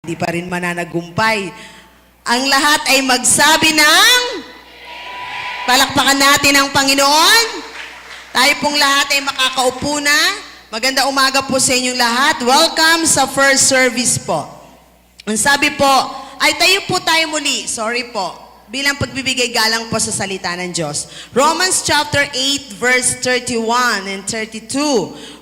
Di pa rin mananagumpay. Ang lahat ay magsabi ng palakpakan natin ang Panginoon. Tayo pong lahat ay makakaupo na. Maganda umaga po sa inyong lahat. Welcome sa first service po. Ang sabi po, ay tayo po tayo muli. Sorry po. Bilang pagbibigay galang po sa salita ng Diyos. Romans chapter 8 verse 31 and 32.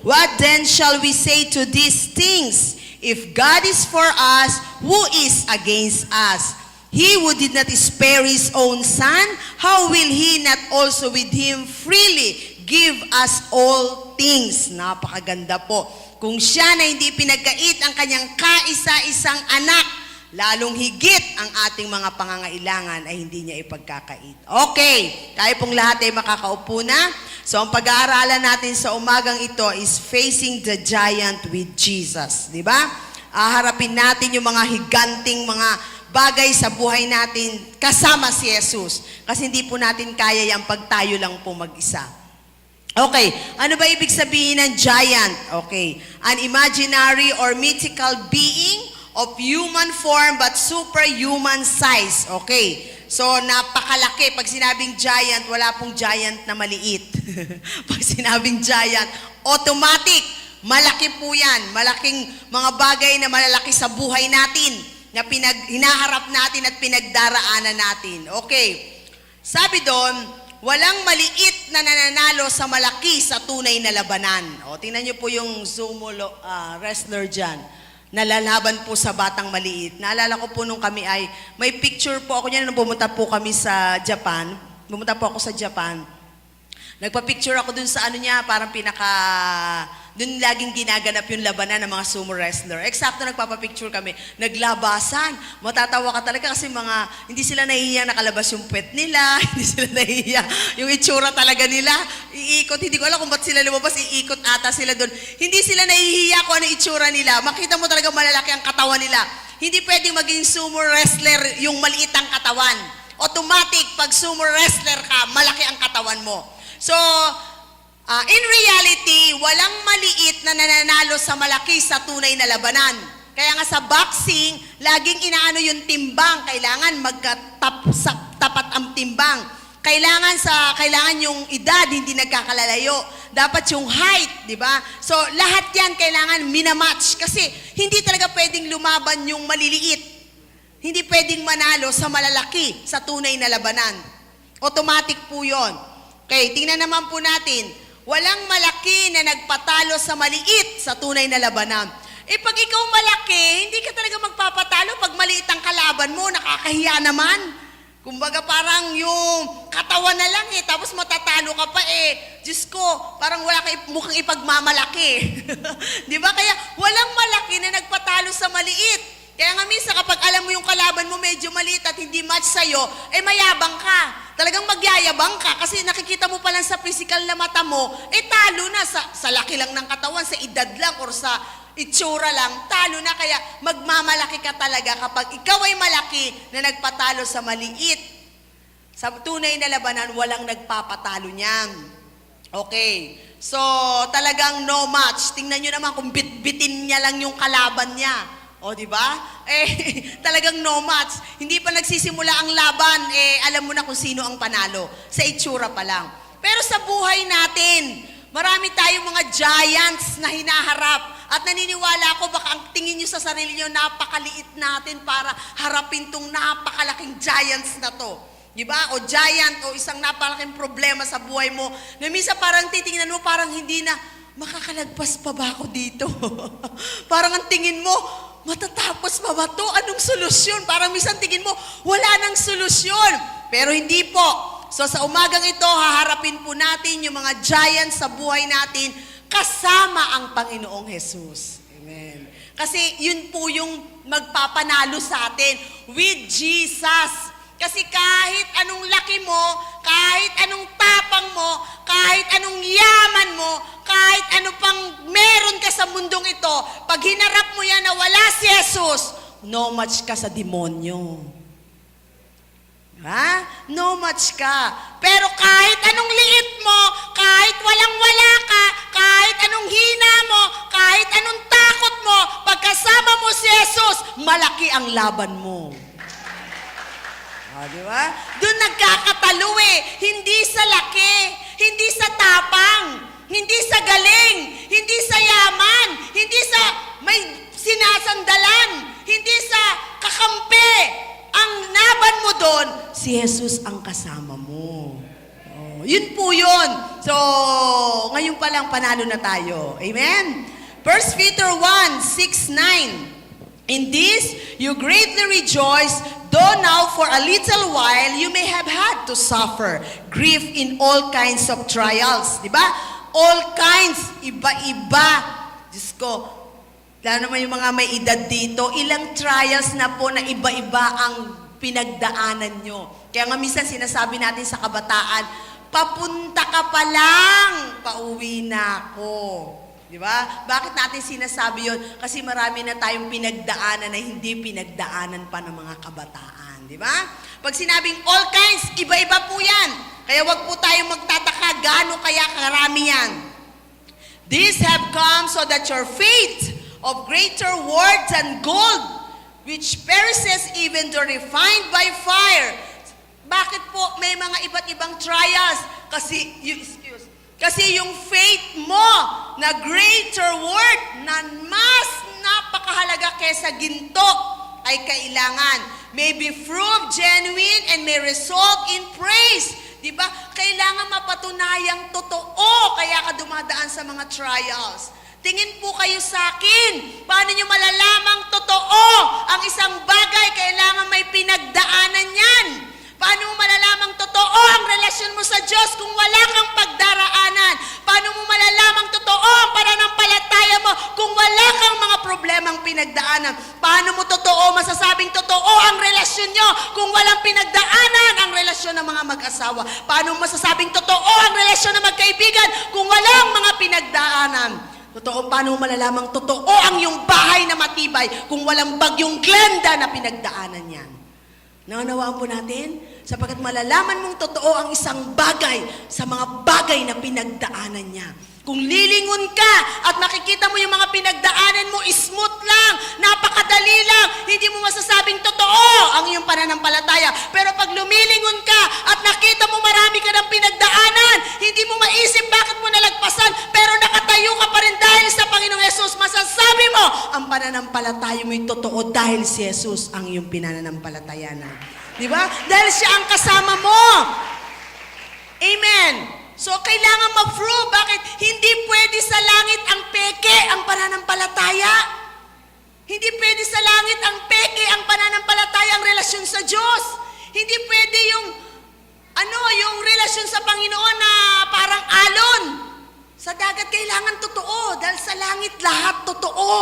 What then shall we say to these things? If God is for us, who is against us? He who did not spare His own Son, how will He not also with Him freely give us all things? Napakaganda po. Kung siya na hindi pinagkait ang kanyang kaisa-isang anak, lalong higit ang ating mga pangangailangan ay hindi niya ipagkakait. Okay, tayo pong lahat ay makakaupo na. So ang pag-aaralan natin sa umagang ito is facing the giant with Jesus. Di ba? Harapin natin yung mga higanting mga bagay sa buhay natin kasama si Jesus. Kasi hindi po natin kaya yan pag tayo lang po mag-isa. Okay, ano ba ibig sabihin ng giant? Okay, an imaginary or mythical being of human form but superhuman size. Okay, so napakalaki. Pag sinabing giant, wala pong giant na maliit. Pag sinabing giant, automatic, malaki po yan. Malaking mga bagay na malalaki sa buhay natin na hinaharap natin at pinagdaraanan natin. Okay, sabi doon, walang maliit na nananalo sa malaki sa tunay na labanan. O, tingnan niyo po yung sumo wrestler dyan. Nalalaban po sa batang maliit. Naalala ko po nung kami ay, may picture po ako niyan nung pumunta po kami sa Japan. Pumunta po ako sa Japan. Nagpa-picture ako dun sa ano niya, parang dun laging ginaganap yung labanan ng mga sumo wrestler. Eksakto nagpapapicture kami. Naglabasan. Matatawa ka talaga kasi hindi sila nahihiya nakalabas yung pet nila. Hindi sila nahihiya. Yung itsura talaga nila. Iikot. Hindi ko alam kung ba't sila lumabas. Iikot ata sila dun. Hindi sila nahihiya kung ano itsura nila. Makita mo talaga malalaki ang katawan nila. Hindi pwedeng maging sumo wrestler yung maliit ang katawan. Automatic, pag sumo wrestler ka, malaki ang katawan mo. So, in reality, walang maliit na nananalo sa malaki sa tunay na labanan. Kaya nga sa boxing, laging inaano yung timbang. Kailangan magkatapat ang timbang. Kailangan yung edad, hindi nagkakalalayo. Dapat yung height, di ba? So, lahat yan kailangan minamatch. Kasi hindi talaga pwedeng lumaban yung maliliit. Hindi pwedeng manalo sa malalaki sa tunay na labanan. Automatic po yon. Okay, tingnan naman po natin. Walang malaki na nagpatalo sa maliit sa tunay na labanan. Pag ikaw malaki, hindi ka talaga magpapatalo. Pag maliit ang kalaban mo, nakakahiya naman. Kumbaga parang yung katawan na lang tapos matatalo ka pa Diyos ko, parang wala ka mukhang ipagmamalaki. Di ba? Kaya walang malaki na nagpatalo sa maliit. Kaya nga minsan kapag alam mo yung kalaban mo medyo maliit at hindi match sa'yo, mayabang ka. Talagang magyayabang ka kasi nakikita mo pa lang sa physical na mata mo, talo na sa laki lang ng katawan, sa edad lang or sa itsura lang, talo na. Kaya magmamalaki ka talaga kapag ikaw ay malaki na nagpatalo sa maliit. Sa tunay na labanan, walang nagpapatalo niyan. Okay. So, talagang no match. Tingnan nyo naman kung bitbitin niya lang yung kalaban niya. O, di ba? Talagang no match. Hindi pa nagsisimula ang laban, alam mo na kung sino ang panalo. Sa itsura pa lang. Pero sa buhay natin, marami tayong mga giants na hinaharap. At naniniwala ako, baka ang tingin nyo sa sarili nyo, napakaliit natin para harapin tong napakalaking giants na to. Di ba? O giant, o isang napakalaking problema sa buhay mo, na minsan parang titingnan mo, parang hindi na, makakalagpas pa ba ako dito? Parang ang tingin mo, matatapos pa ba to? Anong solusyon? Parang minsan tingin mo, wala nang solusyon. Pero hindi po. So sa umagang ito, haharapin po natin yung mga giants sa buhay natin kasama ang Panginoong Jesus. Amen. Kasi yun po yung magpapanalo sa atin with Jesus. Kasi kahit anong laki mo, kahit anong tapang mo, kahit anong yaman mo, kahit ano pang meron ka sa mundong ito, pag hinarap mo yan na wala si Jesus, no match ka sa demonyo. Ha? No match ka. Pero kahit anong liit mo, kahit walang-wala ka, kahit anong hina mo, kahit anong takot takot mo, pagkasama mo si Jesus, malaki ang laban mo. Di ba? Doon nagkakatalo eh. Hindi sa laki, hindi sa tapang, hindi sa galing, hindi sa yaman, hindi sa may sinasandalan, hindi sa kakampi. Ang laban mo doon, si Jesus ang kasama mo. Yun po yun. So, ngayon pa lang panalo na tayo. Amen? 1 Peter 1, 6, 9. In this, you greatly rejoice, though now for a little while you may have had to suffer grief in all kinds of trials. Diba? All kinds, iba-iba. Diyos ko, lalo naman yung mga may edad dito, ilang trials na po na iba-iba ang pinagdaanan nyo. Kaya nga minsan sinasabi natin sa kabataan, papunta ka pa lang, pauwi na ako. Di ba? Bakit natin sinasabi yun? Kasi marami na tayong pinagdaanan na hindi pinagdaanan pa ng mga kabataan. Di ba? Pag sinabing all kinds, iba-iba po yan. Kaya wag po tayong magtataka, gaano kaya karami yan. These have come so that your faith of greater worth than gold, which perishes even though refined by fire. Bakit po may mga iba't ibang trials? Kasi yung faith mo na greater worth, na mas napakahalaga kesa ginto, ay kailangan. May be proved genuine and may result in praise. Diba? Kailangan mapatunayang totoo, kaya ka dumadaan sa mga trials. Tingin po kayo sa akin. Paano nyo malalamang totoo? Ang isang bagay, kailangan may pinagdaanan yan. Paano mo malalamang totoo ang relasyon mo sa Diyos kung wala kang pagdaraanan? Paano mo malalamang totoo ang pananampalataya mo kung wala kang mga problemang pinagdaanan? Paano mo masasabing totoo ang relasyon nyo kung walang pinagdaanan ang relasyon ng mga mag-asawa? Paano mo masasabing totoo ang relasyon ng magkaibigan kung walang mga pinagdaanan? Totoo, paano mo malalamang totoo ang iyong bahay na matibay kung walang bagyong Glenda na pinagdaanan yan? Naunawaan po natin? Sapagkat malalaman mong totoo ang isang bagay sa mga bagay na pinagdaanan niya. Kung lilingon ka at nakikita mo yung mga pinagdaanan mo, smooth lang, napakadali lang, hindi mo masasabing totoo ang iyong pananampalataya. Pero pag lumilingon ka at nakita mo marami ka ng pinagdaanan, hindi mo maisip bakit mo nalagpasan, pero nakatayo ka pa rin dahil sa Panginoong Yesus, masasabi mo, ang pananampalataya mo yung totoo dahil si Jesus ang iyong pinananampalatayanan. Di ba? Dahil siya ang kasama mo. Amen. So, kailangan ma-prove. Bakit? Hindi pwede sa langit ang peke, ang pananampalataya. Hindi pwede sa langit ang peke, ang pananampalataya, ang relasyon sa Diyos. Hindi pwede yung relasyon sa Panginoon na parang alon. Sa dagat kailangan totoo, dahil sa langit lahat totoo.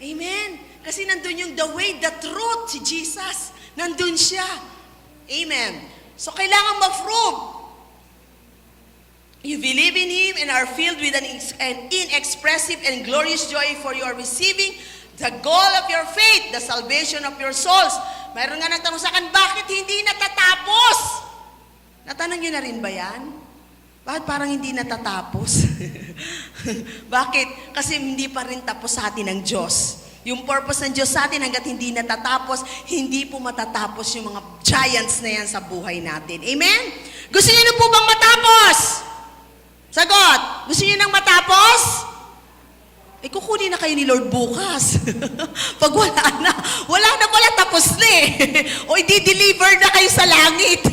Amen. Kasi nandun yung the way, the truth, si Jesus. Nandun siya. Amen. So, kailangan ma-prove. You believe in Him and are filled with an inexpressive and glorious joy for you are receiving the goal of your faith, the salvation of your souls. Mayroon nga nagtanong sa akin, bakit hindi natatapos? Natanong nyo na rin ba yan? Bakit parang hindi natatapos? Bakit? Kasi hindi pa rin tapos sa atin ng Diyos. Yung purpose ng Diyos sa atin hanggat hindi natatapos, hindi po matatapos yung mga giants na yan sa buhay natin. Amen? Gusto niyo na po bang matapos? Sagot, gusto niyo nang matapos? Kukunin na kayo ni Lord bukas. Pag wala na pala, tapos na eh. O i-deliver na kayo sa langit.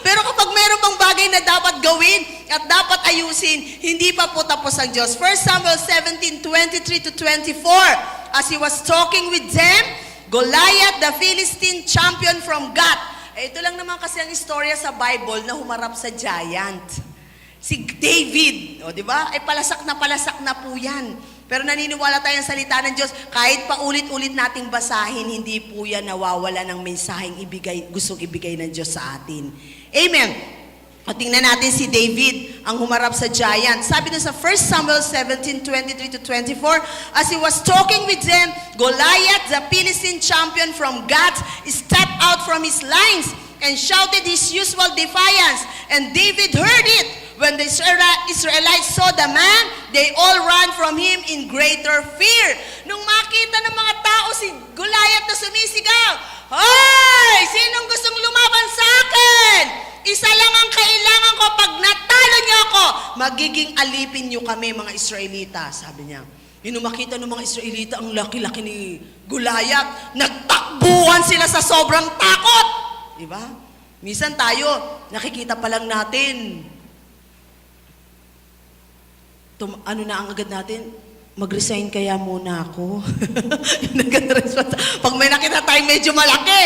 Pero kapag meron pang bagay na dapat gawin at dapat ayusin, hindi pa po tapos ang Diyos. 1 Samuel 17:23-24, as he was talking with them, Goliath, the Philistine champion from Gath. Ito lang naman kasi ang istorya sa Bible na humarap sa giant. Si David, di ba? Palasak na po yan. Pero naniniwala tayo sa salita ng Diyos, kahit pa ulit-ulit nating basahin, hindi po yan nawawala ng mensaheng gustong ibigay ng Diyos sa atin. Amen. O tingnan natin si David, ang humarap sa giant. Sabi na sa 1 Samuel 17:23-24, as he was talking with them, Goliath, the Philistine champion from Gath, stepped out from his lines and shouted his usual defiance. And David heard it. When the Israelites saw the man, they all ran from him in greater fear. Nung makita ng mga tao si Goliath na sumisigaw, "Hoy! Sinong gustong lumaban sa akin? Isa lang ang kailangan ko. Pag natalo niyo ako, magiging alipin niyo kami, mga Israelita," sabi niya. Yung makita ng mga Israelita, ang laki-laki ni Goliath, nagtakbuhan sila sa sobrang takot. Diba? Minsan tayo, nakikita pa lang natin, ano na ang agad natin, mag-resign kaya muna ako. Pag may nakita tayo medyo malaki,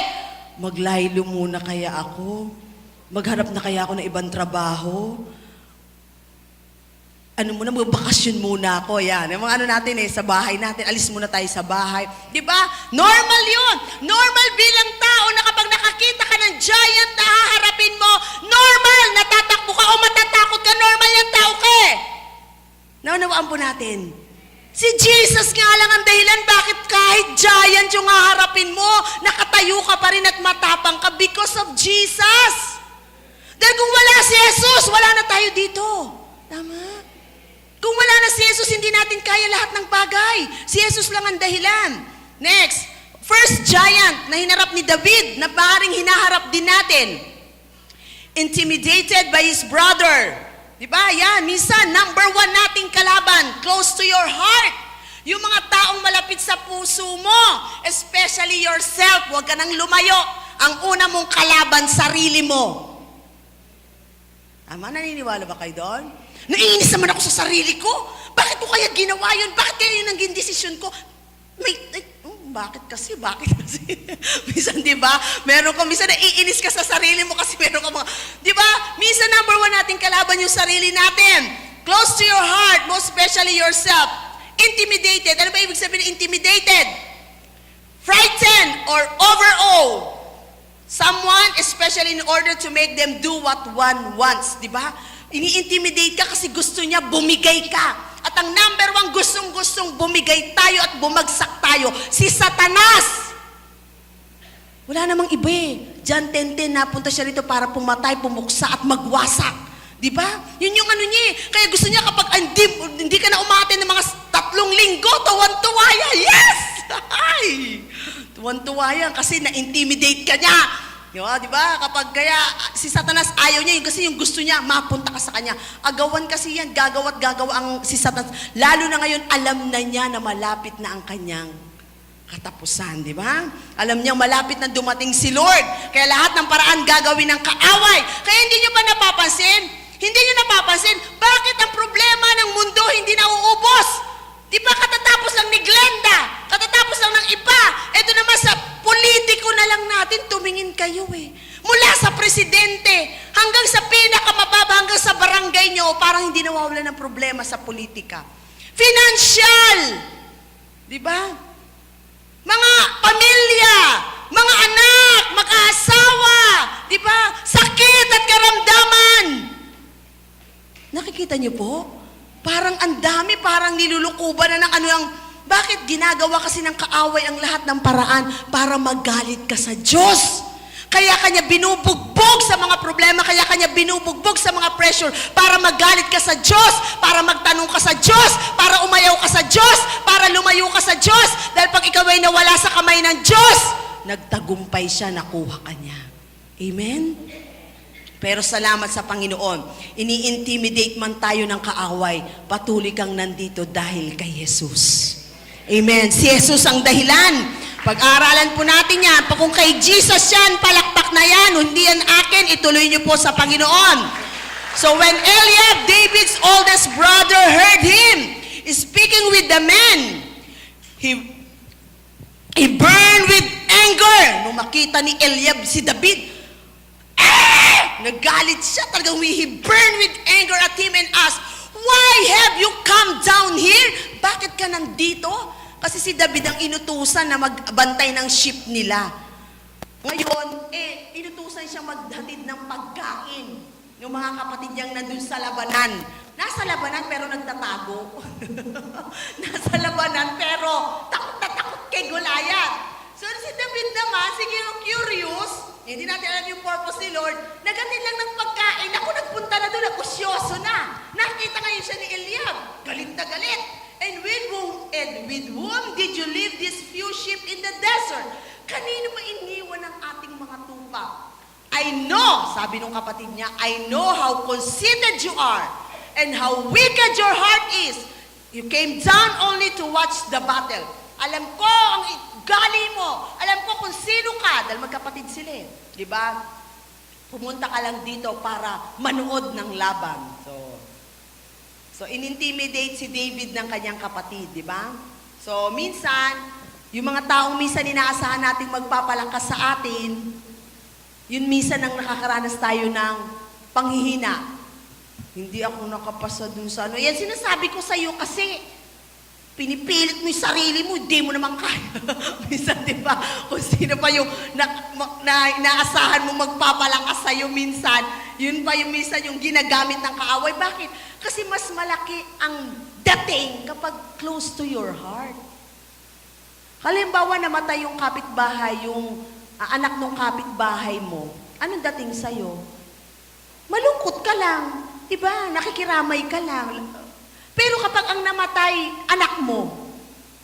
maglaylo muna kaya ako. Maghanap na kaya ako ng ibang trabaho. Ano muna, magbakasyon muna ako. Yan. Yung mga ano natin sa bahay natin, alis muna tayo sa bahay. Diba? Normal yun. Normal bilang tao na kapag nakakita ka ng giant na haharapin mo, normal, natatakbo ka o matatakot ka, normal yung tao ka eh. Naunawaan po natin. Si Jesus nga lang ang dahilan bakit kahit giant yung haharapin mo, nakatayo ka pa rin at matapang ka because of Jesus. Dahil kung wala si Jesus, wala na tayo dito. Tama? Kung wala na si Jesus, hindi natin kaya lahat ng bagay. Si Jesus lang ang dahilan. Next, first giant na hinarap ni David, na paring hinaharap din natin. Intimidated by his brother. Diba? Yan, minsan, number 1 nating kalaban, close to your heart. Yung mga taong malapit sa puso mo, especially yourself, huwag ka nang lumayo. Ang una mong kalaban, sarili mo. Tama, naniniwala ba kayo doon? Naiinis naman ako sa sarili ko. Bakit ko kaya ginawa yun? Bakit kaya yun naging desisyon ko? Bakit kasi? Minsan, di ba? Meron ka, minsan naiinis ka sa sarili mo kasi meron ka mga, di ba? Minsan number 1 nating kalaban yung sarili natin. Close to your heart, most especially yourself. Intimidated. Ano ba ibig sabihin ng intimidated? Frightened or overawed. Someone, especially in order to make them do what one wants. Di ba? Ini-intimidate ka kasi gusto niya bumigay ka. At ang number 1, gustong-gustong bumigay tayo at bumagsak tayo, si Satanas. Wala namang iba eh. John 10:10, napunta siya rito para pumatay, pumuksa at magwasak. Di ba? Yun yung ano niya eh. Kaya gusto niya kapag hindi ka na umaten ng mga 3 linggo, tuwan-tuwa yan. Yes! Ay! Tuwan-tuwa yan kasi na-intimidate ka niya. Di ba? Kapag kaya si Satanas ayaw niya, kasi yung gusto niya, mapunta ka sa kanya. Agawan kasi yan, gagawa ang si Satanas. Lalo na ngayon, alam na niya na malapit na ang kanyang katapusan, di ba? Alam niya malapit na dumating si Lord. Kaya lahat ng paraan gagawin ng kaaway. Kaya hindi niyo ba napapansin? Hindi niyo napapansin? Bakit ang problema ng mundo hindi nauubos? Di ba katatapos lang ni Glenda? Katatapos lang ng iba? Ito naman sa politiko na lang natin, tumingin kayo eh. Mula sa presidente, hanggang sa pinakamababa, hanggang sa barangay nyo, parang hindi nawawala ng problema sa politika. Financial! Di ba? Mga pamilya, mga anak, mag-aasawa, di ba? Sakit at karamdaman. Nakikita niyo po? Parang ang dami, parang nilulukuban na ng ano yung, bakit ginagawa kasi ng kaaway ang lahat ng paraan para magalit ka sa Diyos? Kaya kanya binubugbog sa mga problema, kaya kanya binubugbog sa mga pressure para magalit ka sa Diyos, para magtanong ka sa Diyos, para umayaw ka sa Diyos, para lumayo ka sa Diyos. Dahil pag ikaw ay nawala sa kamay ng Diyos, nagtagumpay siya, nakuha ka niya. Amen? Pero salamat sa Panginoon, ini-intimidate man tayo ng kaaway, patuloy kang nandito dahil kay Jesus. Amen. Si Jesus ang dahilan. Pag-aaralan po natin yan. Pag kung kay Jesus yan, palakpak na yan. Hindi yan akin, ituloy niyo po sa Panginoon. So when Eliab, David's oldest brother, heard him speaking with the men, he burned with anger. Nung makita ni Eliab si David, nagalit siya. Talagang he burned with anger at him and asked, "Why have you come down here?" Bakit ka nandito? Kasi si David ang inutusan na magbantay ng sheep nila. Ngayon, inutusan siya maghatid ng pagkain. Yung mga kapatid niyang nandun sa labanan. Nasa labanan pero nagtatago. Nasa labanan pero takot na takot kay Goliath. So si David naman, siguro curious, hindi natin alam yung purpose ni Lord, naghatid lang ng pagkain. Ako nagpunta na doon, ako ansioso na. Nakita ngayon siya ni Eliab. Galit na galit. And with whom did you leave this few sheep in the desert? Kanino mo iniwan ang ating mga tupa? I know, sabi nung kapatid niya, I know how conceited you are and how wicked your heart is. You came down only to watch the battle. Alam ko ang gali mo. Alam ko kung sino ka. Dahil magkapatid sila eh. Di ba? Pumunta ka lang dito para manood ng laban. So inintimidate si David ng kanyang kapatid, di ba? So, minsan, yung mga taong minsan inaasahan nating magpapalangkas sa atin, yun minsan ang nakakaranas tayo ng panghihina. Hindi ako nakapasa dun sa ano. Yan sinasabi ko sa iyo kasi pinipilit mo yung sarili mo, hindi mo naman kaya. Minsan, di ba? Kung sino pa yung naasahan mo magpapalakas sa'yo minsan, yun pa yung minsan yung ginagamit ng kaaway. Bakit? Kasi mas malaki ang dating kapag close to your heart. Halimbawa, namatay yung kapitbahay, yung anak ng kapitbahay mo. Anong dating sa'yo? Malungkot ka lang. Diba? Nakikiramay ka lang. Pero kapag ang namatay, anak mo,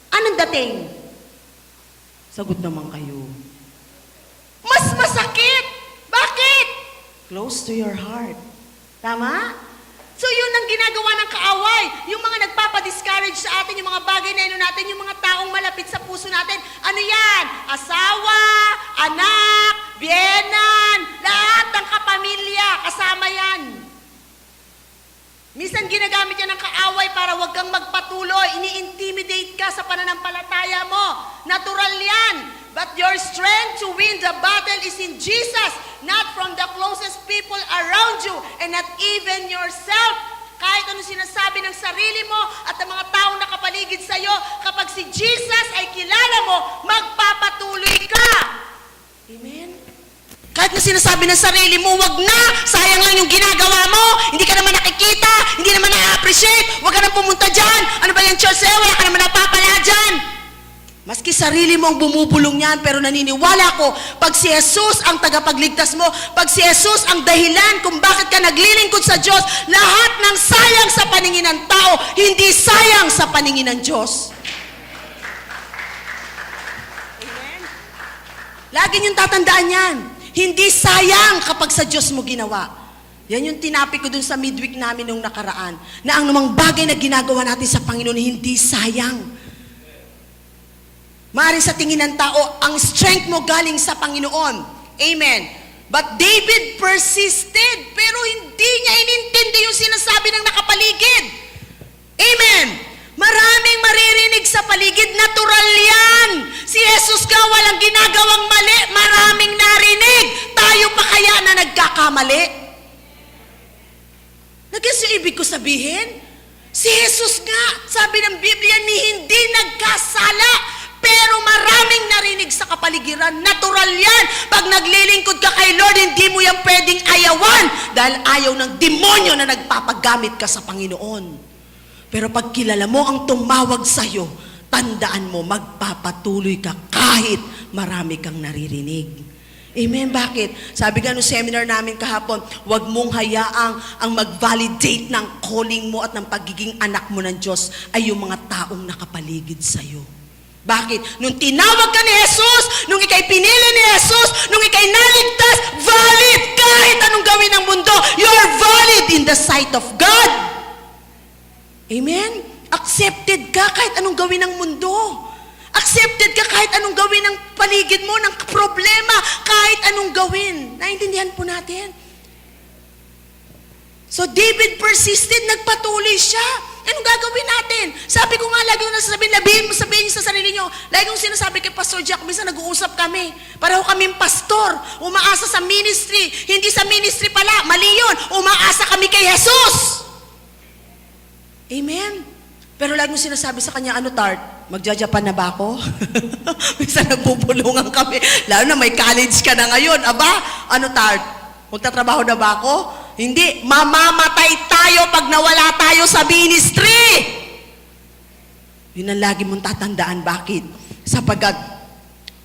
anong dating? Sagot naman kayo. Mas masakit! Bakit? Close to your heart. Tama? So yun ang ginagawa ng kaaway. Yung mga nagpapadiscourage sa atin, yung mga bagay na ino natin, yung mga taong malapit sa puso natin. Ano yan? Asawa, anak, biyenan, lahat ng kapamilya, kasama yan. Minsan ginagamit yan ng kaaway para wag kang magpatuloy. Ini-intimidate ka sa pananampalataya mo. Natural yan. But your strength to win the battle is in Jesus, not from the closest people around you, and not even yourself. Kahit ano sinasabi ng sarili mo at ang mga taong nakapaligid sa iyo, kapag si Jesus ay kilala mo, magpapatuloy ka. Amen? Kahit na sinasabi ng sarili mo, wag na, sayang lang yung ginagawa mo, hindi ka naman nakikita, hindi naman na-appreciate, wag ka nang pumunta dyan, ano ba yung church sa'yo, wala ka naman napapala dyan. Maski sarili mo ang bumubulong yan, pero naniniwala ko, pag si Jesus ang tagapagligtas mo, pag si Jesus ang dahilan kung bakit ka naglilingkod sa Diyos, lahat ng sayang sa paningin ng tao, hindi sayang sa paningin ng Diyos. Amen? Lagi niyong tatandaan yan. Hindi sayang kapag sa Diyos mo ginawa. Yan yung tinapik ko dun sa midweek namin nung nakaraan, na ang namang bagay na ginagawa natin sa Panginoon, hindi sayang. Maaaring sa tingin ng tao, ang strength mo galing sa Panginoon. Amen. But David persisted, pero hindi niya inintindi yung sinasabi ng nakapaligid. Amen. Maraming maririnig sa paligid, natural yan. Si Jesus ka walang ginagawang mali, maraming narinig. Tayo pa kaya na nagkakamali? Nag-gets yung ibig ko sabihin? Si Jesus nga, sabi ng Biblia, ni hindi nagkasala. Pero maraming narinig sa kapaligiran. Natural yan. Pag naglilingkod ka kay Lord, hindi mo yan pwedeng ayawan. Dahil ayaw ng demonyo na nagpapagamit ka sa Panginoon. Pero pag kilala mo ang tumawag sa'yo, tandaan mo, magpapatuloy ka kahit marami kang naririnig. Amen? Bakit? Sabi nga nung seminar namin kahapon, huwag mong hayaang ang mag-validate ng calling mo at ng pagiging anak mo ng Diyos ay yung mga taong nakapaligid sa'yo. Bakit? Nung tinawag ka ni Jesus, nung ikay pinili ni Jesus, nung ikay naligtas, valid kahit anong gawin ng mundo. You're valid in the sight of God. Amen? Accepted ka kahit anong gawin ng mundo. Accepted ka kahit anong gawin ng paligid mo, ng problema, kahit anong gawin. Naintindihan po natin? So David persisted, nagpatuloy siya. Anong gagawin natin? Sabi ko nga, lagi ko nasasabihin, sabihin niyo sa sarili niyo, lagi kong sinasabi kay Pastor Jack, minsan nag-uusap kami, pareho kaming pastor, umaasa sa ministry, hindi sa ministry pala, mali yun, umaasa kami kay Jesus. Amen? Pero lagi kong sinasabi sa kanya, ano Tart, magja-Japan na ba ako? Minsan nagbubulungan kami, lalo na may college ka na ngayon, aba, ano Tart, magtatrabaho na ba ako? Hindi, mamamatay tayo pag nawala tayo sa ministry. Yun ang lagi mong tatandaan. Bakit? Sapagkat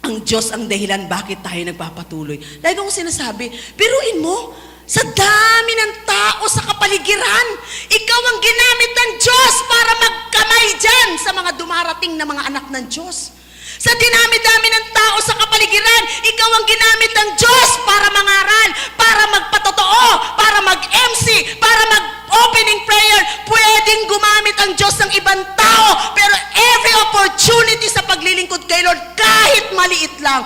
ang Diyos ang dahilan bakit tayo nagpapatuloy. Lagi kong sinasabi, biruin mo, Sa dami ng tao sa kapaligiran, ikaw ang ginamit ng Diyos para magkamay dyan sa mga dumarating na mga anak ng Diyos. Sa dinami-dami ng tao sa kapaligiran, ikaw ang ginamit ng Diyos para mangaral, para magpatotoo, para mag-MC, para mag-opening prayer. Pwedeng gumamit ang Diyos ng ibang tao, pero every opportunity sa paglilingkod kay Lord, kahit maliit lang,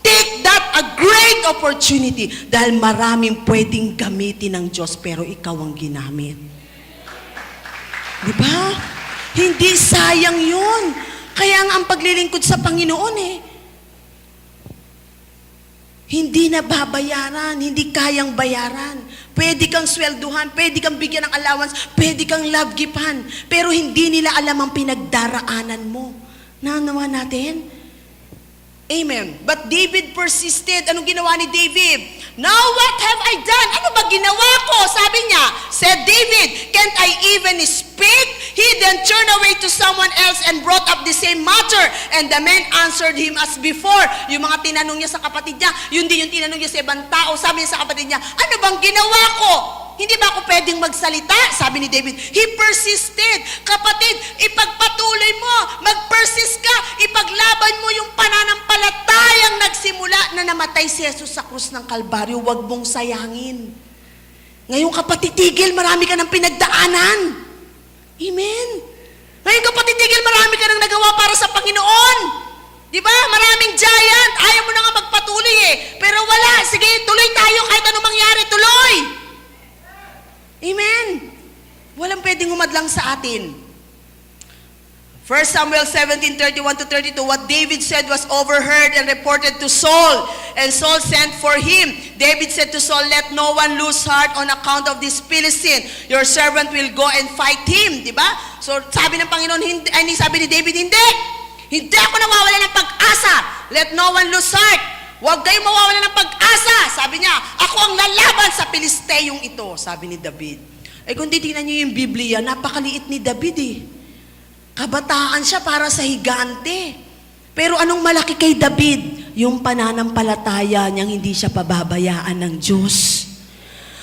take that a great opportunity dahil maraming pwedeng gamitin ng Diyos pero ikaw ang ginamit. Di ba? Hindi sayang yun. Kaya nga ang paglilingkod sa Panginoon hindi na babayaran, hindi kayang bayaran. Pwede kang swelduhan, pwede kang bigyan ng allowance, pwede kang love gift-han, pero hindi nila alam ang pinagdaraanan mo. Nanawa natin? Amen. But David persisted. Anong ginawa ni David? Now what have I done? Ano ba ginawa ko? Sabi niya, said David, can't I even speak? He then turned away to someone else and brought up the same matter. And the man answered him as before. Yung mga tinanong niya sa kapatid niya, yun din yung tinanong niya sa ibang tao. Sabi niya sa kapatid niya, ano bang ginawa ko? Hindi ba ako pwedeng magsalita? Sabi ni David, he persisted. Kapatid, ipagpatuloy mo, mag-persist ka, ipaglaban mo yung pananampalatayang nagsimula na namatay si Jesus sa krus ng Kalbaryo. Huwag mong sayangin. Ngayon kapatid, tigil, marami ka ng pinagdaanan. Amen. Ngayon kapatid, tigil, marami ka ng nagawa para sa Panginoon. Di ba? Maraming giant. Ayaw mo na nga magpatuloy Pero wala. Sige, tuloy tayo kahit anong mangyari. Tuloy. Amen. Walang pwedeng humadlang sa atin. 1 Samuel 17:31-32, what David said was overheard and reported to Saul. And Saul sent for him. David said to Saul, let no one lose heart on account of this Philistine. Your servant will go and fight him. Diba? So sabi ng Panginoon, sabi ni David, hindi ako nawawala ng pag-asa. Let no one lose heart. Huwag kayong mawawala ng pag-asa. Sabi niya, ako ang lalaban sa Pilisteyong ito, sabi ni David. Kung titingnan niyo yung Biblia, napakaliit ni David Kabataan siya para sa higante. Pero anong malaki kay David? Yung pananampalataya niyang hindi siya pababayaan ng Diyos.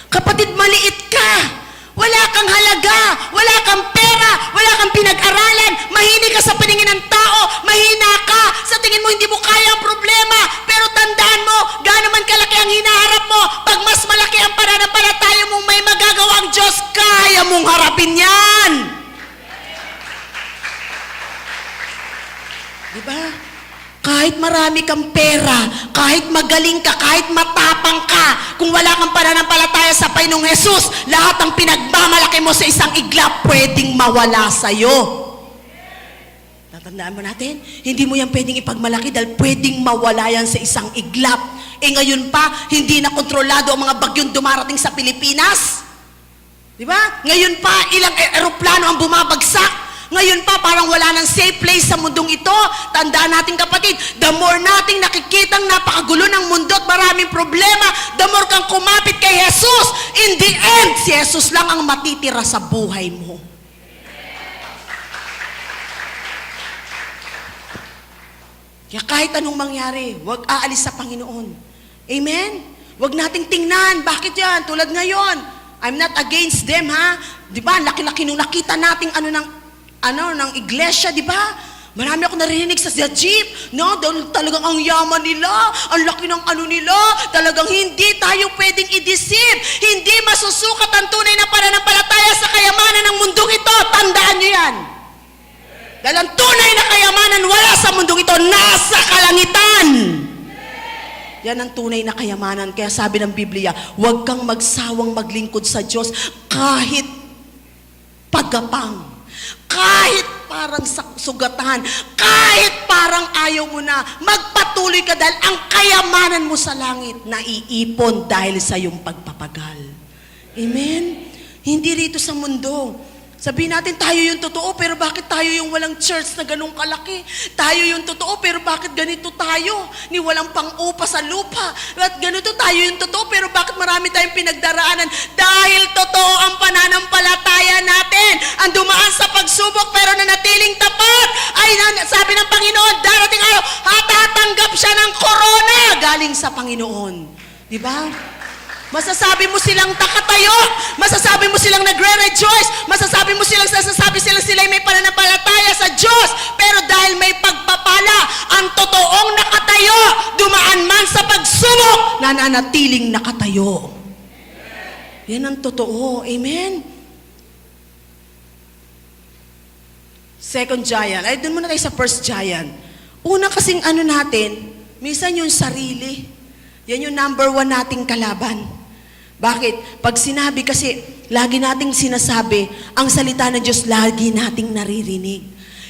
Kapatid, maliit ka. Wala kang halaga, wala kang pera, wala kang pinag-aralan, mahini ka sa paningin ng tao, mahina ka, sa tingin mo hindi mo kaya ang problema, pero tandaan mo, gaano man kalaki ang hinaharap mo, pag mas malaki ang pananampalataya mong may magagawa ang Diyos, kaya mong harapin yan. Diba? Kahit marami kang pera, kahit magaling ka, kahit matapang ka, kung wala kang pananampalataya sa Panginoong Jesus, lahat ng pinagmamalaki mo sa isang iglap, pwedeng mawala sa'yo. Tatandaan mo natin, hindi mo yan pwedeng ipagmalaki dahil pwedeng mawala yan sa isang iglap. Ngayon pa, hindi na kontrolado ang mga bagyong dumarating sa Pilipinas. Diba? Ngayon pa, ilang eroplano ang bumabagsak. Ngayon pa, parang wala nang safe place sa mundong ito. Tandaan natin kapatid, the more nating nakikitang napakagulo ng mundo at maraming problema, the more kang kumapit kay Jesus. In the end, si Jesus lang ang matitira sa buhay mo. Kaya kahit anong mangyari, huwag aalis sa Panginoon. Amen? Huwag nating tingnan, bakit yan? Tulad ngayon, I'm not against them, ha? Diba, laki-laki nung nakita nating ng iglesia, di ba? Marami ako narinig sa jeep, no? Talagang ang yaman nila, ang laki ng nila, talagang hindi tayo pwedeng i-deceive. Hindi masusukat ang tunay na pananampalataya sa kayamanan ng mundong ito. Tandaan nyo yan. Dahil ang tunay na kayamanan wala sa mundong ito, nasa kalangitan. Yan ang tunay na kayamanan. Kaya sabi ng Biblia, huwag kang magsawang maglingkod sa Diyos kahit pagapang. Kahit parang sugatan, kahit parang ayaw mo na, magpatuloy ka dahil ang kayamanan mo sa langit naiipon dahil sa iyong pagpapagal. Amen? Hindi rito sa mundo. Sabihin natin, tayo yung totoo, pero bakit tayo yung walang church na ganun kalaki? Tayo yung totoo, pero bakit ganito tayo? Ni walang pang-upa sa lupa. At ganito tayo yung totoo, pero bakit marami tayong pinagdaraanan? Dahil totoo ang pananampalataya natin. Ang dumaan sa pagsubok, pero nanatiling tapat. Sabi ng Panginoon, darating araw, tatanggap siya ng korona galing sa Panginoon. Di ba? Masasabi mo silang takatayo. Masasabi mo silang nagre-rejoice. Masasabi mo silang sila'y may pananampalataya sa Diyos. Pero dahil may pagpapala, ang totoong nakatayo, dumaan man sa pagsubok, nananatiling nakatayo. Yan ang totoo. Amen? Second giant. Ay, dun muna tayo sa first giant. Una kasing natin, minsan yung sarili. Yan yung number 1 nating kalaban. Bakit? Pag sinabi kasi, lagi nating sinasabi, ang salita ng Diyos, lagi nating naririnig.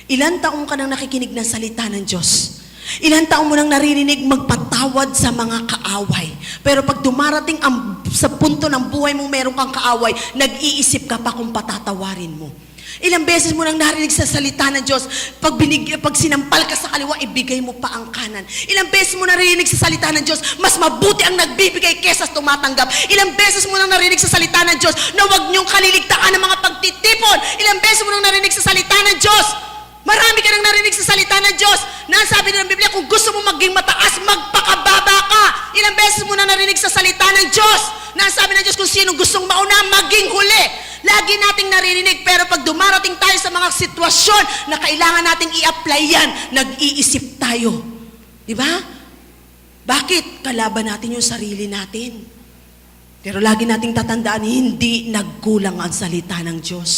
Ilan taong ka nang nakikinig ng salita ng Diyos? Ilan taong mo nang naririnig magpatawad sa mga kaaway? Pero pag dumarating sa punto ng buhay mo meron kang kaaway, nag-iisip ka pa kung patatawarin mo. Ilang beses mo nang narinig sa salita ng Diyos, pag sinampal ka sa kaliwa, ibigay mo pa ang kanan. Ilang beses mo narinig sa salita ng Diyos, mas mabuti ang nagbibigay kesa tumatanggap. Ilang beses mo nang narinig sa salita ng Diyos, na huwag niyong kaliligtaan ng mga pagtitipon. Ilang beses mo nang narinig sa salita ng Diyos, marami ka nang narinig sa salita ng Diyos. Nasabi ng Biblia, kung gusto mo maging mataas, magpakababa ka. Ilang beses mo nang narinig sa salita ng Diyos. Nasabi ng Diyos, kung sino gustong mauna, maging huli. Lagi nating naririnig, pero pag dumarating tayo sa mga sitwasyon na kailangan nating i-apply yan, nag-iisip tayo. Di ba? Bakit? Kalaban natin yung sarili natin. Pero lagi nating tatandaan, hindi nagkulang ang salita ng Diyos.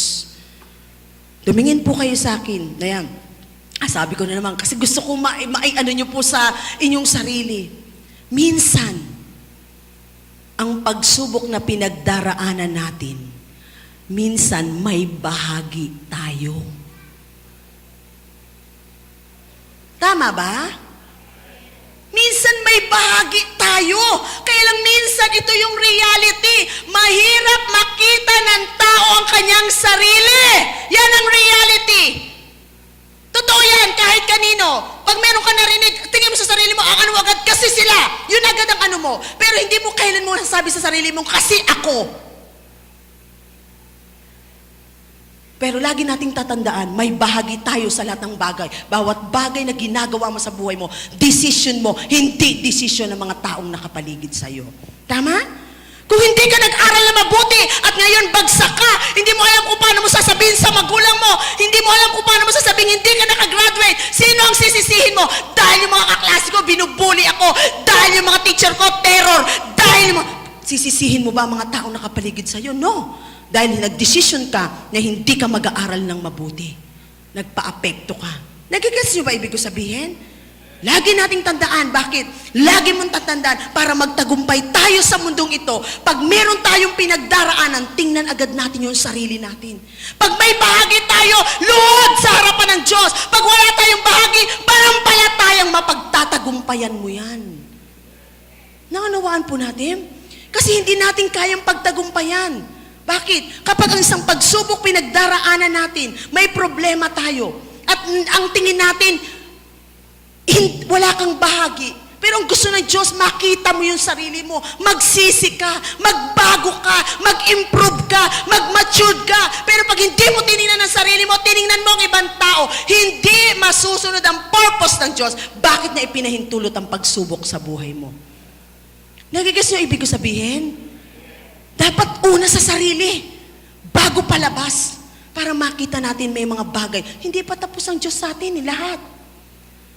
Tumingin po kayo sa akin. Ayan. Sabi ko na naman, kasi gusto ko ano nyo po sa inyong sarili. Minsan, ang pagsubok na pinagdaraanan natin, minsan may bahagi tayo. Tama ba? Minsan may bahagi tayo. Kaya lang minsan ito yung reality. Mahirap makita ng tao ang kanyang sarili. Yan ang reality. Totoo yan kahit kanino. Pag meron ka narinig, tingin mo sa sarili mo, ang agad kasi sila. Yun agad ang ano mo. Pero hindi mo kailan mo nasabi sa sarili mo, kasi ako. Pero lagi nating tatandaan, may bahagi tayo sa lahat ng bagay. Bawat bagay na ginagawa mo sa buhay mo, decision mo, hindi decision ng mga taong nakapaligid sa'yo. Tama? Kung hindi ka nag-aral na mabuti at ngayon bagsak ka, hindi mo alam kung paano mo sasabihin sa magulang mo, hindi mo alam kung paano mo sasabihin hindi ka nakagraduate, sino ang sisisihin mo? Dahil yung mga kaklase ko, binubuli ako. Dahil yung mga teacher ko, terror. Dahil yung sisisihin mo ba ang mga taong nakapaligid sa'yo? No. Dahil nag-decision ka na hindi ka mag-aaral ng mabuti. Nagpa-apekto ka. Nagigets nyo ba ibig ko sabihin? Lagi nating tandaan. Bakit? Lagi mong tatandaan para magtagumpay tayo sa mundong ito. Pag meron tayong pinagdaraanan, tingnan agad natin yung sarili natin. Pag may bahagi tayo, luhod sa harapan ng Diyos. Pag wala tayong bahagi, panampalatayang mapagtatagumpayan mo yan. Naunawaan po natin? Kasi hindi natin kayang pagtagumpayan. Bakit? Kapag ang isang pagsubok pinagdaraanan natin, may problema tayo. At ang tingin natin, wala kang bahagi. Pero ang gusto ng Diyos, makita mo yung sarili mo. Magsisi ka, magbago ka, mag-improve ka, mag-mature ka. Pero pag hindi mo tinignan ang sarili mo, tinignan mo ang ibang tao, hindi masusunod ang purpose ng Diyos. Bakit na ipinahintulot ang pagsubok sa buhay mo? Nagigets niyo ibig ko sabihin? Dapat una sa sarili, bago palabas, para makita natin may mga bagay. Hindi pa tapos ang Diyos sa atin, lahat.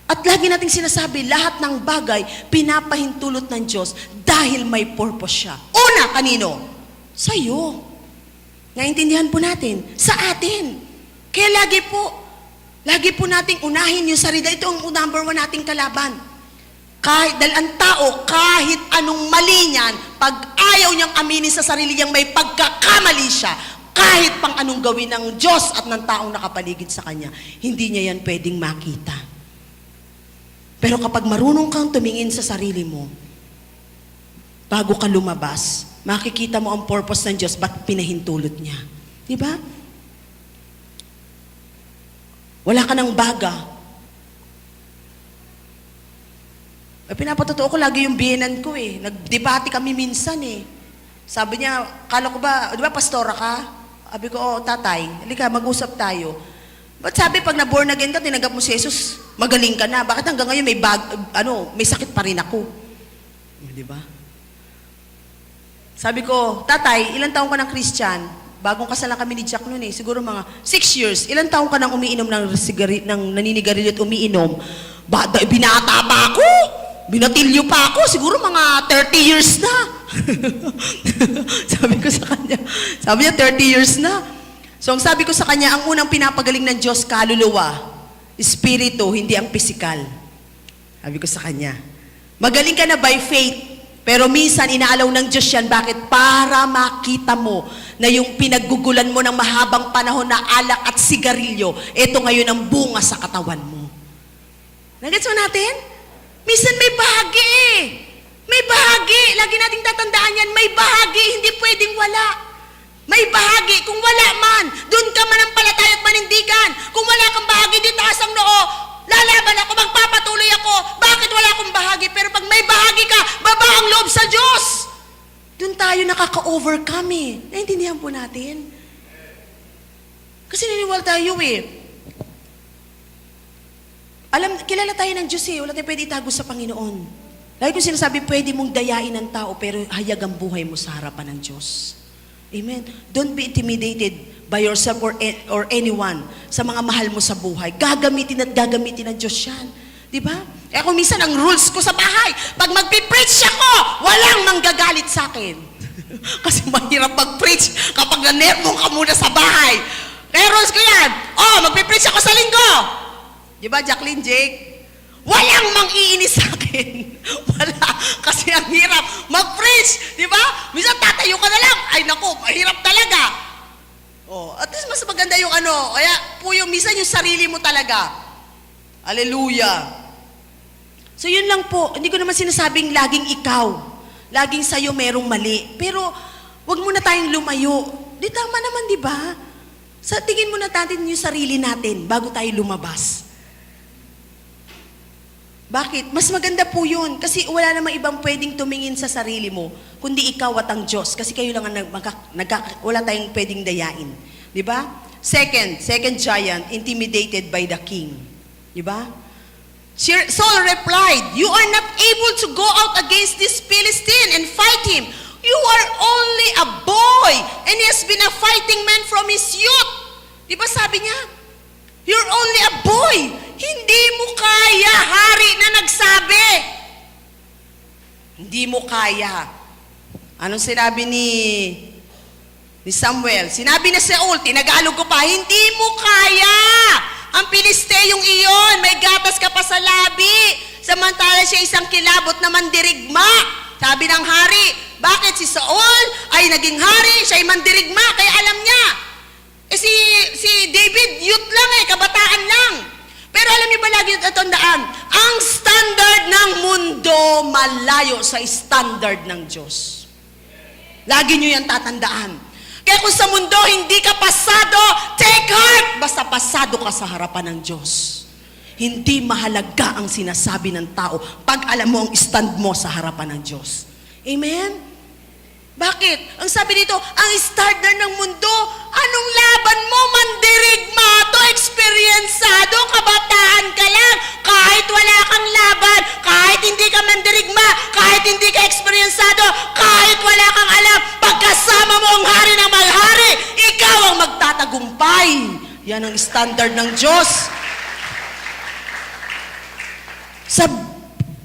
At lagi nating sinasabi, lahat ng bagay, pinapahintulot ng Diyos dahil may purpose siya. Una, kanino? Sa'yo. Naintindihan po natin, sa atin. Kaya lagi po nating unahin yung sarili. Ito ang number 1 nating kalaban. Dahil ang tao, kahit anong mali niyan, pag ayaw niyang aminin sa sarili niyang may pagkakamali siya, kahit pang anong gawin ng Diyos at ng taong nakapaligid sa kanya, hindi niya yan pwedeng makita. Pero kapag marunong kang tumingin sa sarili mo, bago ka lumabas, makikita mo ang purpose ng Diyos, ba't pinahintulot niya. Di ba? Wala ka ng baga. Pinapatotoo ko lagi yung biyenan ko eh. Nagdebate kami minsan eh. Sabi niya, kala ko ba, di ba pastora ka? Sabi ko, oh tatay, halika mag-usap tayo. Ba't sabi pag na-born again ka, tinanggap mo si Jesus, magaling ka na. Bakit hanggang ngayon may sakit pa rin ako? Di ba? Sabi ko, tatay, ilang taong ka ng Christian? Bagong kasal lang kami ni Jack noon eh. Siguro mga 6 years. Ilang taong ka nang umiinom ng naninigarilyo at umiinom? Binata pa ako. Binatilyo pa ako. Siguro mga 30 years na. Sabi ko sa kanya. Sabi niya, 30 years na. So, ang sabi ko sa kanya, ang unang pinapagaling ng Diyos, kaluluwa. Espiritu, hindi ang pisikal. Sabi ko sa kanya. Magaling ka na by faith. Pero minsan, inaalaw ng Diyos yan. Bakit? Para makita mo na yung pinaggugulan mo ng mahabang panahon na alak at sigarilyo, ito ngayon ang bunga sa katawan mo. Nagets mo natin? Minsan may bahagi eh. May bahagi. Lagi nating tatandaan yan. May bahagi. Hindi pwedeng wala. May bahagi. Kung wala man, doon ka manampalataya at manindigan. Kung wala kang bahagi, di taas ang noo. Lalaban ako, magpapatuloy ako. Bakit wala akong bahagi? Pero pag may bahagi ka, baba ang loob sa Diyos. Doon tayo nakaka-overcome eh. Naintindihan po natin? Kasi niniwala tayo eh. Kilala tayo ng Diyos eh. Wala tayo pwede itago sa Panginoon. Lagi ko sinasabi, pwede mong dayain ng tao, pero hayag ang buhay mo sa harapan ng Diyos. Amen? Don't be intimidated by yourself or anyone sa mga mahal mo sa buhay. Gagamitin at gagamitin ng Diyos yan. Di ba? Eh kung minsan ang rules ko sa bahay, pag magpipreach ako, walang manggagalit sa akin. Kasi mahirap mag-preach kapag nanermong ka muna sa bahay. Kaya rules ko yan. Magpipreach ako sa linggo. Di ba, Jacqueline, Jake? Walang mang-iinis sa akin. Wala. Kasi ang hirap mag-preach. Di ba? Minsan tatayo ka na lang. Ay naku, mahirap talaga. At least mas maganda yung kaya po yung minsan yung sarili mo talaga. Hallelujah. So yun lang po, hindi ko naman sinasabing laging ikaw, laging sa'yo merong mali. Pero wag muna tayong lumayo. Di tama naman, di ba? Tingin muna natin yung sarili natin bago tayo lumabas. Bakit? Mas maganda po yun. Kasi wala namang ibang pwedeng tumingin sa sarili mo, kundi ikaw at ang Diyos. Kasi kayo lang ang wala tayong pwedeng dayain. Di ba? Second giant, intimidated by the king. Di ba? Saul replied, "You are not able to go out against this Philistine and fight him. You are only a boy, and he has been a fighting man from his youth." Di ba sabi niya? You're only a boy. Hindi mo kaya, hari na nagsabi. Hindi mo kaya. Anong sinabi ni Samuel? Sinabi na Saul, tinagalog ko pa, hindi mo kaya. Ang Pilisteyong iyon, may gatas ka pa sa labi. Samantala siya isang kilabot na mandirigma. Sabi ng hari, bakit si Saul ay naging hari, siya ay mandirigma, kaya alam niya. Si David, youth lang kabataan lang. Pero alam niyo ba lagi natandaan, ang standard ng mundo malayo sa standard ng Diyos. Lagi niyo yan tatandaan. Kaya kung sa mundo hindi ka pasado, take heart! Basta pasado ka sa harapan ng Diyos. Hindi mahalaga ang sinasabi ng tao pag alam mo ang stand mo sa harapan ng Diyos. Amen? Bakit? Ang sabi dito, ang standard ng mundo, anong laban mo? Mandirigma to, eksperyensado, kabataan ka lang. Kahit wala kang laban, kahit hindi ka mandirigma, kahit hindi ka eksperyensado, kahit wala kang alam, pagkasama mo ang hari ng malhari, ikaw ang magtatagumpay. Yan ang standard ng Diyos. Sa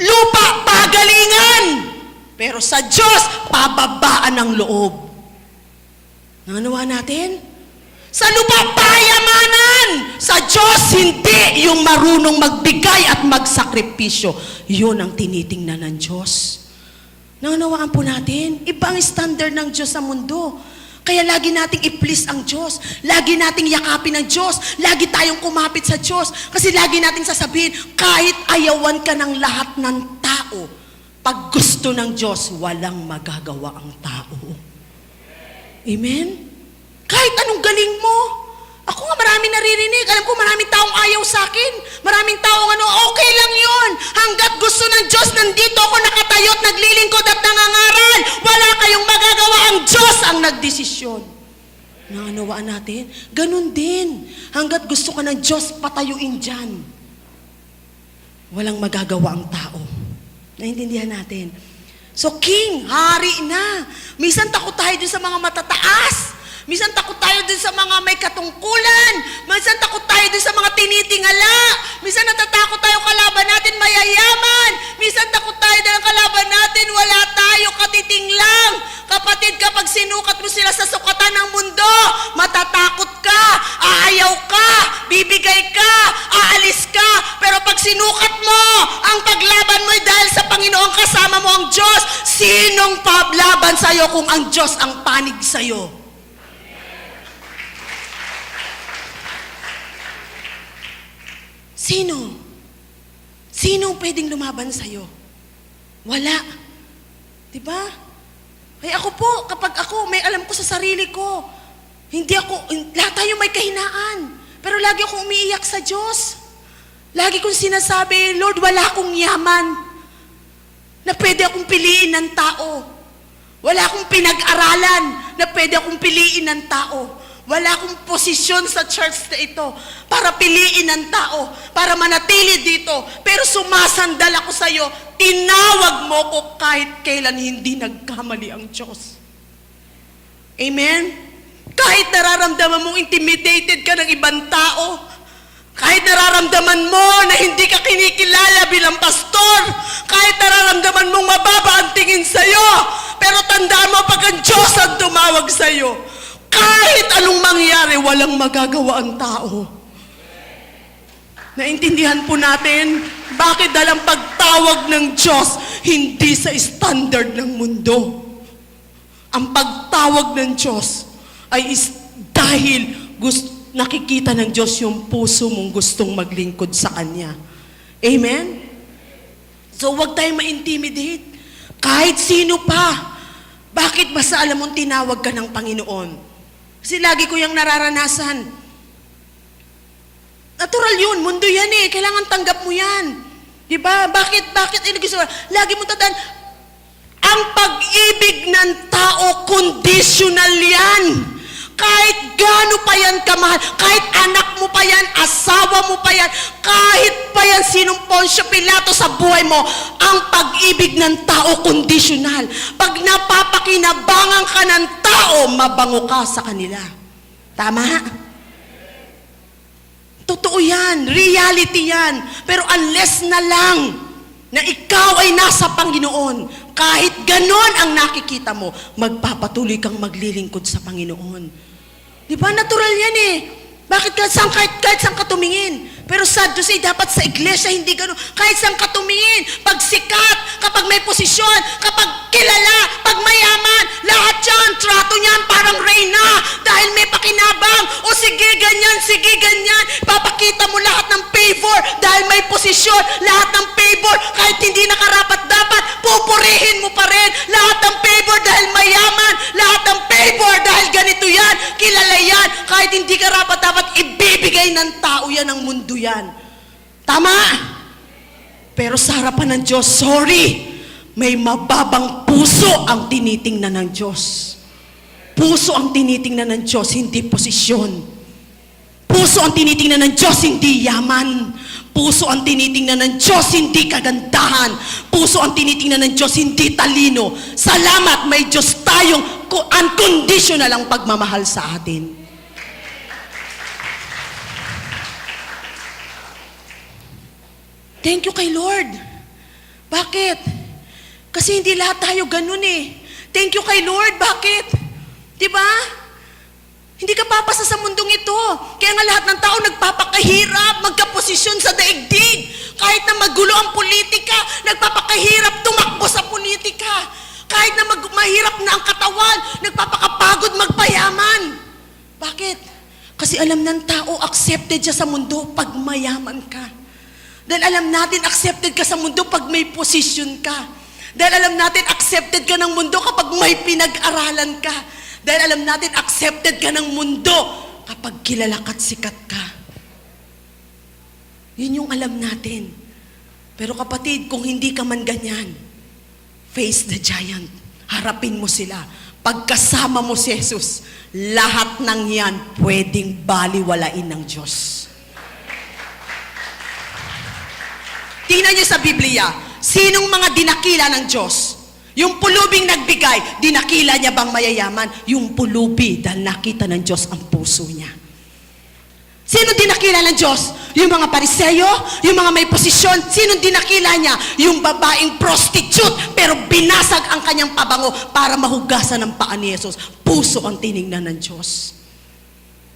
lupa, pagalingan. Pero sa Diyos, pababaan ng loob. Nanawa natin? Sa lupa, payamanan. Sa Diyos, hindi yung marunong magbigay at magsakripisyo. Yun ang tinitingnan ng Diyos. Nanawaan po natin? Iba ang standard ng Diyos sa mundo. Kaya lagi nating i-please ang Diyos. Lagi nating yakapin ang Diyos. Lagi tayong kumapit sa Diyos. Kasi lagi nating sasabihin, kahit ayawan ka ng lahat ng tao, pag gusto ng Diyos, walang magagawa ang tao. Amen? Kahit anong galing mo. Ako nga maraming naririnig. Alam ko maraming taong ayaw sa akin. Maraming taong okay lang yun. Hanggat gusto ng Diyos, nandito ako nakatayo at naglilingkod at nangangaral. Wala kayong magagawa. Ang Diyos ang nagdesisyon. Nanganawaan natin? Ganun din. Hanggat gusto ka ng Diyos, patayuin dyan. Walang magagawa ang tao. Naintindihan natin. So king, hari na. Minsan takot tayo dun sa mga matataas. Minsan takot tayo dun sa mga may katungkulan. Minsan takot tayo dun sa mga tinitingala. Minsan natatakot tayo kalaban natin mayayaman. Minsan takot tayo dahil ang kalaban natin wala tayo, katiting lang. Kapatid, kapag sinukat mo sila sa sukatan ng mundo, matatakot ka, aayaw ka, bibigay ka, aalis ka. Pero pag sinukat mo, ang paglaban mo ay dahil sa Panginoon, kasama mo ang Diyos. Sinong paglaban sa'yo kung ang Diyos ang panig sa'yo? Sino? Sino pwedeng lumaban sa'yo? Wala. Diba? Kaya ako po, kapag ako, may alam ko sa sarili ko, lahat tayo may kahinaan. Pero lagi akong umiiyak sa Diyos. Lagi kong sinasabi, Lord, wala akong yaman na pwede akong piliin ng tao. Wala akong pinag-aralan na pwede akong piliin ng tao. Wala akong posisyon sa church na ito para piliin ng tao, para manatili dito. Pero sumasandal ako sa iyo, tinawag mo ko kahit kailan hindi nagkamali ang Diyos. Amen? Kahit nararamdaman mong intimidated ka ng ibang tao, kahit nararamdaman mo na hindi ka kinikilala bilang pastor, kahit nararamdaman mong mababa ang tingin sa iyo, pero tandaan mo pag ang Diyos ang tumawag sa iyo, kahit anong mangyari, walang magagawa ang tao. Naintindihan po natin, bakit dahil ang pagtawag ng Diyos, hindi sa standard ng mundo. Ang pagtawag ng Diyos ay dahil nakikita ng Diyos yung puso mong gustong maglingkod sa Kanya. Amen? So huwag tayong ma-intimidate. Kahit sino pa. Bakit basta alam mong tinawag ka ng Panginoon? Kasi lagi ko yung nararanasan. Natural yun, mundo yan eh. Kailangan tanggap mo yan. Diba? Bakit? Lagi mo tandaan, ang pag-ibig ng tao, conditional yan. Kahit gaano pa yan kamahal, kahit anak mo pa yan, asawa mo pa yan, kahit pa yan sinong Poncio Pilato sa buhay mo, ang pag-ibig ng tao conditional. Pag napapakinabangan ka ng tao, mabango ka sa kanila. Tama? Totoo yan, reality yan. Pero unless na lang na ikaw ay nasa Panginoon, kahit ganon ang nakikita mo, magpapatuloy kang maglilingkod sa Panginoon. Di ba? Natural yan eh. Bakit kahit saan ka tumingin? Pero sad to say, dapat sa iglesia hindi ganon. Kahit saan ka tumingin, pag sikat, kapag may posisyon, kapag kilala, pag mayaman, lahat yan, trato niyan parang reyna. Dahil may pakinabang, o sige ganyan, papakita mo lahat ng favor. Dahil may posisyon, lahat ng favor, kahit hindi nakarapat-dapat, pupurihin mo pa rin. Lahat ng favor dahil mayaman, lahat ng favor dahil ganito yan, kilala yan, kahit hindi karapat-dapat, ibibigay ng tao yan, ng mundo yan. Tama? Pero sa harapan ng Diyos, sorry, may mababang puso ang tinitingnan ng Diyos. Puso ang tinitingnan ng Diyos, hindi posisyon. Puso ang tinitingnan ng Diyos, hindi yaman. Puso ang tinitingnan ng Diyos, hindi kagandahan. Puso ang tinitingnan ng Diyos, hindi talino. Salamat, may Diyos tayong unconditional ang pagmamahal sa atin. Thank you kay Lord. Bakit? Kasi hindi lahat tayo ganun eh. Thank you kay Lord. Bakit? Diba? Hindi ka papasa sa mundong ito. Kaya nga lahat ng tao nagpapakahirap, magkaposisyon sa daigdig. Kahit na magulo ang politika, nagpapakahirap tumakbo sa politika. Kahit na mahirap na ang katawan, nagpapakapagod magpayaman. Bakit? Kasi alam ng tao, accepted siya sa mundo pag mayaman ka. Dahil alam natin, accepted ka sa mundo pag may posisyon ka. Dahil alam natin, accepted ka ng mundo kapag may pinag-aralan ka. Dahil alam natin, accepted ka ng mundo kapag kilala ka't sikat ka. Yun yung alam natin. Pero kapatid, kung hindi ka man ganyan, face the giant. Harapin mo sila. Pagkasama mo si Jesus, lahat ng yan pwedeng baliwalain ng Diyos. Tingnan niyo sa Biblia, sinong mga dinakila ng Diyos? Yung pulubing nagbigay, dinakila niya bang mayayaman? Yung pulubi, dahil nakita ng Diyos ang puso niya. Sino dinakila ng Diyos? Yung mga pariseyo? Yung mga may posisyon? Sino dinakila niya? Yung babaeng prostitute, pero binasag ang kanyang pabango para mahugasan ng paa ni Jesus. Puso ang tiningnan ng Diyos.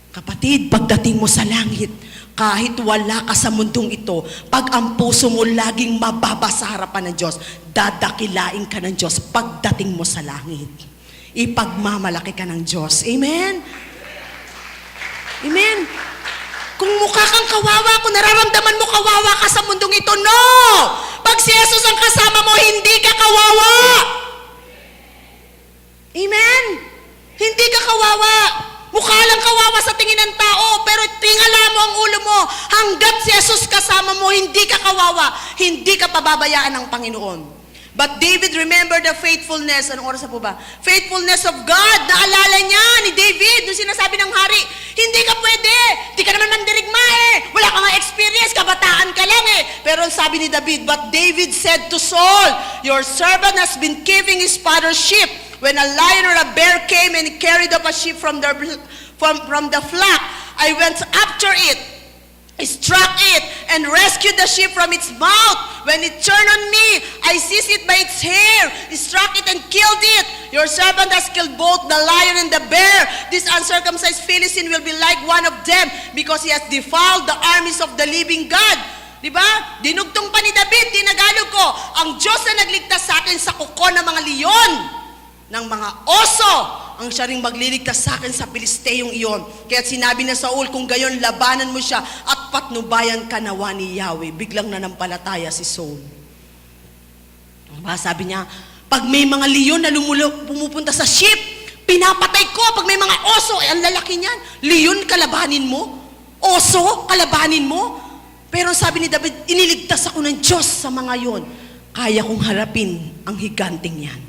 Kapatid, pagdating mo sa langit, kahit wala ka sa mundong ito, pag ang puso mo laging mababa sa harapan ng Diyos, dadakilain ka ng Diyos pagdating mo sa langit. Ipagmamalaki ka ng Diyos. Amen? Amen? Kung mukha kang kawawa, kung nararamdaman mo kawawa ka sa mundong ito, no! Pag si Jesus ang kasama mo, hindi ka kawawa! Amen? Hindi ka kawawa. Mukha lang kawawa sa tingin ng tao, pero tingala mo ang ulo mo. Hanggat si Jesus kasama mo, hindi ka kawawa. Hindi ka pababayaan ng Panginoon. But David remembered the faithfulness. Anong oras na po ba? Faithfulness of God. Naalala niya ni David, nung sinasabi ng hari, hindi ka pwede. Hindi ka naman mandirigma eh. Wala ka nga experience, kabataan ka lang eh. Pero sabi ni David, but David said to Saul, your servant has been keeping his father's sheep. When a lion or a bear came and carried up a sheep from the flock, I went after it, struck it, and rescued the sheep from its mouth. When it turned on me, I seized it by its hair, struck it and killed it. Your servant has killed both the lion and the bear. This uncircumcised Philistine will be like one of them, because he has defiled the armies of the living God. Diba? Dinugtong pa ni David, tinagalog ko, ang Diyos na nagligtas sa akin sa kuko ng mga leon, ng mga oso, ang siya ring magliligtas sa akin sa Pilisteyong iyon. Kaya sinabi na Saul, kung gayon, labanan mo siya at patnubayan ka nawa ni Yahweh. Biglang nanampalataya si Saul. Sabi niya, pag may mga leon na pumupunta sa sheep, pinapatay ko. Pag may mga oso, ang lalaki niyan. Leon, kalabanin mo? Oso, kalabanin mo? Pero sabi ni David, iniligtas ako ng Diyos sa mga yon. Kaya kong harapin ang higanting yan.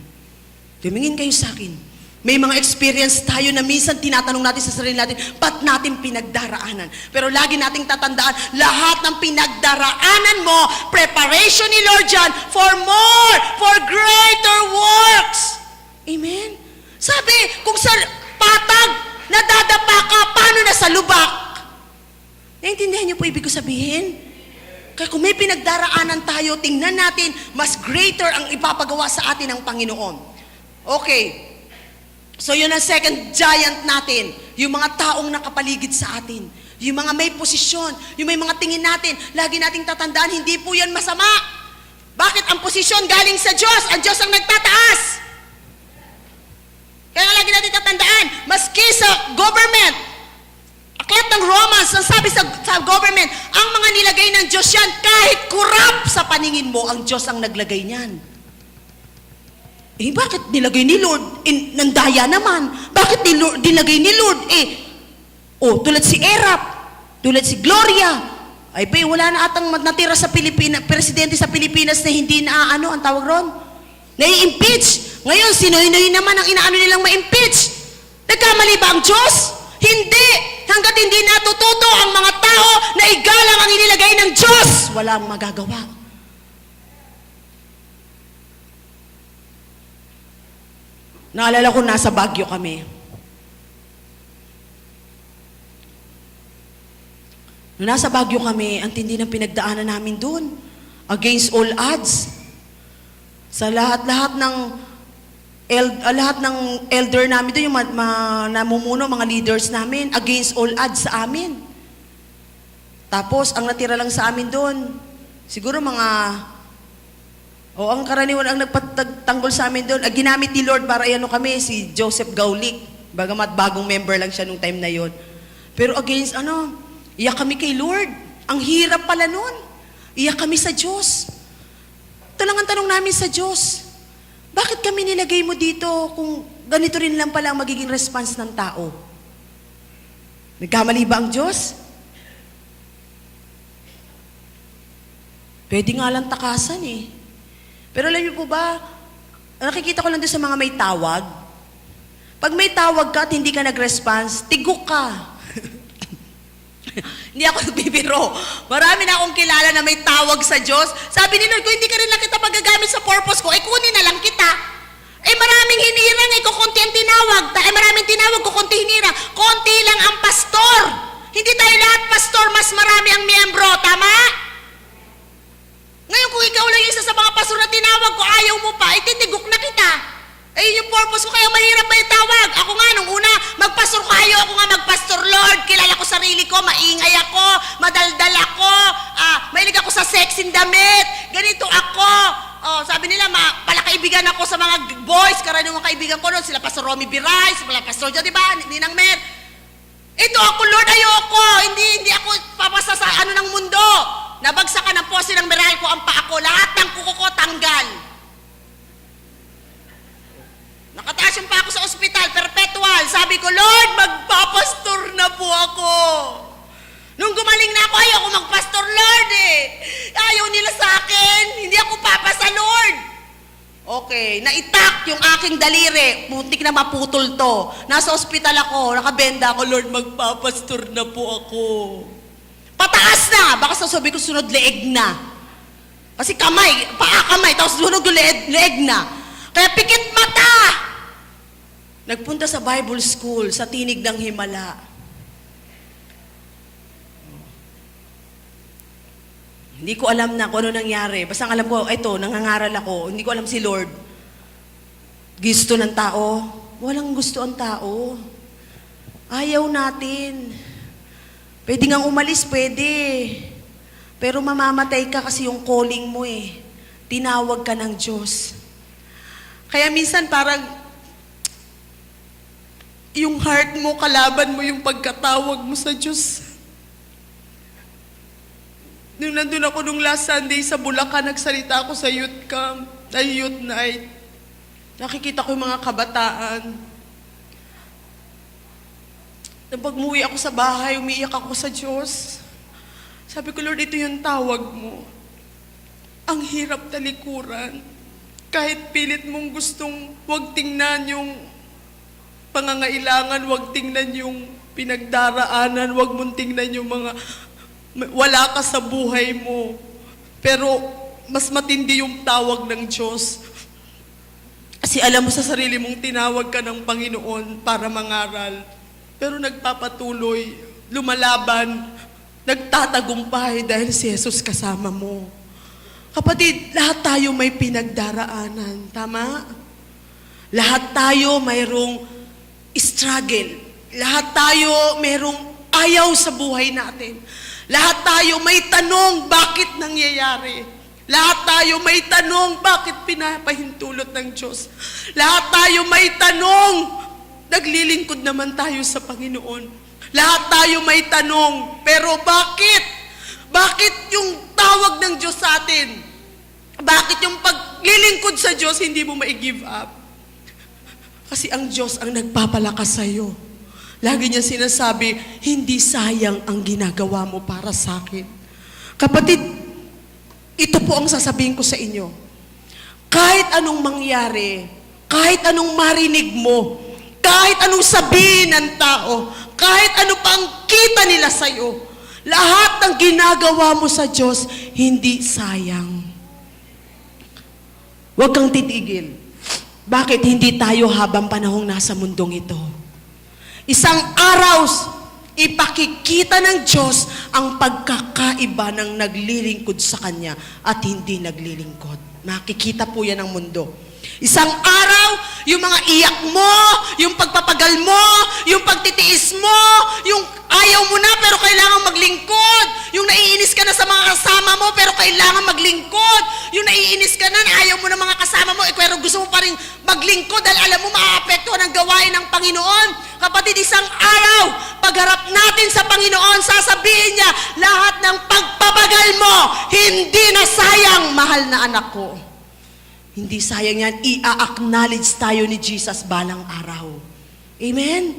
Tumingin kayo sa akin. May mga experience tayo na minsan tinatanong natin sa sarili natin, ba't natin pinagdaraanan? Pero lagi nating tatandaan, lahat ng pinagdaraanan mo, preparation ni Lord John for more, for greater works. Amen? Sabi, kung sa patag, nadadapa ka, paano na sa lubak? Naintindihan niyo po ibig ko sabihin? Kaya kung may pinagdaraanan tayo, tingnan natin, mas greater ang ipapagawa sa atin ng Panginoon. Okay. So yun ang second giant natin. Yung mga taong nakapaligid sa atin. Yung mga may posisyon. Yung may mga tingin natin. Lagi nating tatandaan, hindi po yan masama. Bakit? Ang posisyon galing sa Diyos. Ang Diyos ang nagtataas. Kaya nga lagi natin tatandaan, maski sa government, aklat ng Romans, ang sabi sa government, ang mga nilagay ng Diyos yan, kahit kurap sa paningin mo, ang Diyos ang naglagay niyan. Eh, bakit nilagay ni Lord? Nandaya naman. Bakit nilagay ni Lord? Tulad si Erap, tulad si Gloria. Ay, wala na atang natira sa Pilipinas, presidente sa Pilipinas na hindi na, ang tawag ron? Nai-impeach. Ngayon, sinoy-noy naman ang inaano nilang ma-impeach. Nagkamali ba ang Diyos? Hindi. Hanggat hindi natututo ang mga tao na igalang ang inilagay ng Diyos, walang magagawa. Naalala ko, nasa Baguio kami. Nung nasa Baguio kami, ang tindi ng pinagdaanan namin doon. Against all odds. Sa lahat ng elder namin doon, yung namumuno, mga leaders namin, against all odds sa amin. Tapos, ang natira lang sa amin doon, siguro ang karaniwan ang nagpatanggol sa amin doon, ginamit ni Lord para kami, si Joseph Gaulik. Bagamat bagong member lang siya nung time na yon. Pero against, iyak kami kay Lord. Ang hirap pala nun. Iyak kami sa Diyos. Ito lang ang tanong namin sa Diyos. Bakit kami nilagay mo dito kung ganito rin lang pala ang magiging response ng tao? Nagkamali ba ang Diyos? Pwede nga lang takasan eh. Pero alam niyo po ba, nakikita ko lang doon sa mga may tawag. Pag may tawag ka at hindi ka nag-response, tigok ka. Hindi ako nagbibiro. Marami na akong kilala na may tawag sa Diyos. Sabi ni Lord, kung hindi ka rin lang kita magagamit sa purpose ko, kunin na lang kita. konti hinirang. Konti lang ang pastor. Hindi tayo lahat pastor, mas marami ang miyembro. Tama? Ngayon kung ikaw lang yung isa sa mga pastor na tinawag ko, ayaw mo pa, ititigok na kita. Ayun yung purpose ko, kaya mahirap pa yung tawag. Ako nga, nung una, magpastor ko, ayaw ako nga magpastor, Lord. Kilala ko sarili ko, maingay ako, madaldal ako, mahilig ako sa sexing damit, ganito ako. Oh, sabi nila, palakaibigan ako sa mga boys, karaniwang kaibigan ko noon, sila Pastor Romy Biray, sila Pastor Joe, di ba? Ninang Mer. Ito ako, Lord, ayoko. Hindi ako papasa sa ano ng mundo. Nabagsakan ng poste ng Meralco ang paa ko. Lahat ng kuko ko tanggal. Nakataas yung pa ako sa ospital, perpetual. Sabi ko, Lord, magpapastor na po ako. Nung gumaling na ako, ayaw ko magpastor, Lord eh. Ayaw nila sa akin. Hindi ako papasa, Lord. Okay, naitak yung aking daliri. Muntik na maputol to. Nasa ospital ako, nakabenda ako, Lord, magpapastor na po ako. Pataas na! Baka sasabi ko sunod leeg na. Kasi kamay, paa kamay, tapos sunod leeg na. Kaya pikit mata! Nagpunta sa Bible School, sa Tinig ng Himala. Hindi ko alam na kung ano nangyari. Basta alam ko, ito, nangangaral ako. Hindi ko alam si Lord. Gusto ng tao? Walang gusto ang tao. Ayaw natin. Pwede ngang umalis, pwede. Pero mamamatay ka kasi yung calling mo eh. Tinawag ka ng Diyos. Kaya minsan parang yung heart mo, kalaban mo yung pagkatawag mo sa Diyos. Nung nandun ako nung last Sunday sa Bulacan, nagsalita ako sa youth camp, youth night. Nakikita ko yung mga kabataan. Nung pag-uwi ako sa bahay, umiiyak ako sa Diyos. Sabi ko, Lord, ito yung tawag mo. Ang hirap talikuran. Kahit pilit mong gustong huwag tingnan yung pangangailangan, huwag tingnan yung pinagdaraanan, huwag mong tingnan yung mga wala ka sa buhay mo. Pero mas matindi yung tawag ng Diyos. Kasi alam mo sa sarili mong tinawag ka ng Panginoon para mangaral. Pero nagpapatuloy, lumalaban, nagtatagumpay dahil si Jesus kasama mo. Kapatid, lahat tayo may pinagdaraanan. Tama? Lahat tayo mayroong struggle. Lahat tayo mayroong ayaw sa buhay natin. Lahat tayo may tanong, bakit nangyayari? Lahat tayo may tanong, bakit pinapahintulot ng Diyos? Lahat tayo may tanong, naglilingkod naman tayo sa Panginoon. Lahat tayo may tanong, pero bakit? Bakit yung tawag ng Diyos sa atin? Bakit yung paglilingkod sa Diyos, hindi mo ma-give up? Kasi ang Diyos ang nagpapalakas sa iyo. Lagi niya sinasabi, hindi sayang ang ginagawa mo para sa akin. Kapatid, ito po ang sasabihin ko sa inyo. Kahit anong mangyari, kahit anong marinig mo, kahit anong sabihin ng tao, kahit ano pang kita nila sa iyo, lahat ng ginagawa mo sa Diyos, hindi sayang. Huwag kang titigil. Bakit hindi tayo habang panahong nasa mundong ito? Isang araw, ipakikita ng Diyos ang pagkakaiba ng naglilingkod sa Kanya at hindi naglilingkod. Makikita po yan ng mundo. Isang araw, yung mga iyak mo, yung pagpapagal mo, yung pagtitiis mo, yung ayaw mo na pero kailangan maglingkod, yung naiinis ka na sa mga kasama mo pero kailangan maglingkod, yung naiinis ka na, ayaw mo na mga kasama mo, pero gusto mo pa rin maglingkod dahil alam mo maaapektuhan ang gawain ng Panginoon. Kapatid, isang araw, pagharap natin sa Panginoon, sasabihin niya, lahat ng pagpapagal mo, hindi na sayang, mahal na anak ko. Hindi sayang yan, i-acknowledge tayo ni Jesus balang araw. Amen?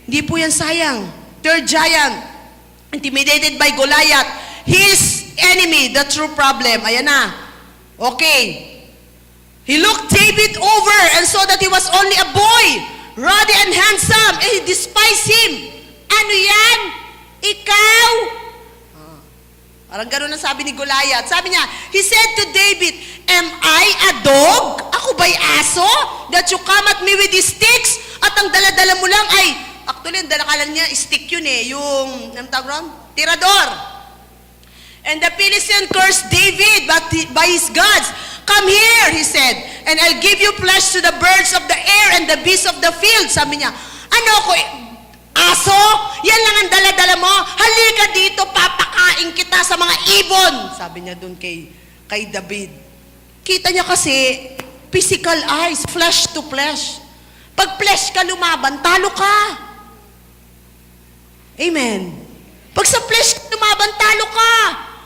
Hindi po yan sayang. Third giant, intimidated by Goliath. His enemy, the true problem. Ayan na. Okay. He looked David over and saw that he was only a boy, ruddy and handsome, and he despised him. Ano yan? Ikaw? Parang gano'n ang sabi ni Goliath. Sabi niya, he said to David, am I a dog? Ako ba'y aso? That you come at me with these sticks? At ang dala-dala mo lang ay Actually, ang dalakalan niya, stick yun eh. Yung, anong tawag ron? Tirador. And the Philistine cursed David by his gods. Come here, he said, and I'll give you flesh to the birds of the air and the beasts of the field. Sabi niya, ano ko, aso? Yan lang ang dala-dala mo? Halika dito, papakain kita sa mga ibon. Sabi niya dun kay David. Kita niya kasi, physical eyes, flesh to flesh. Pag flesh ka lumaban, talo ka. Amen. Pag sa flesh ka lumaban, talo ka.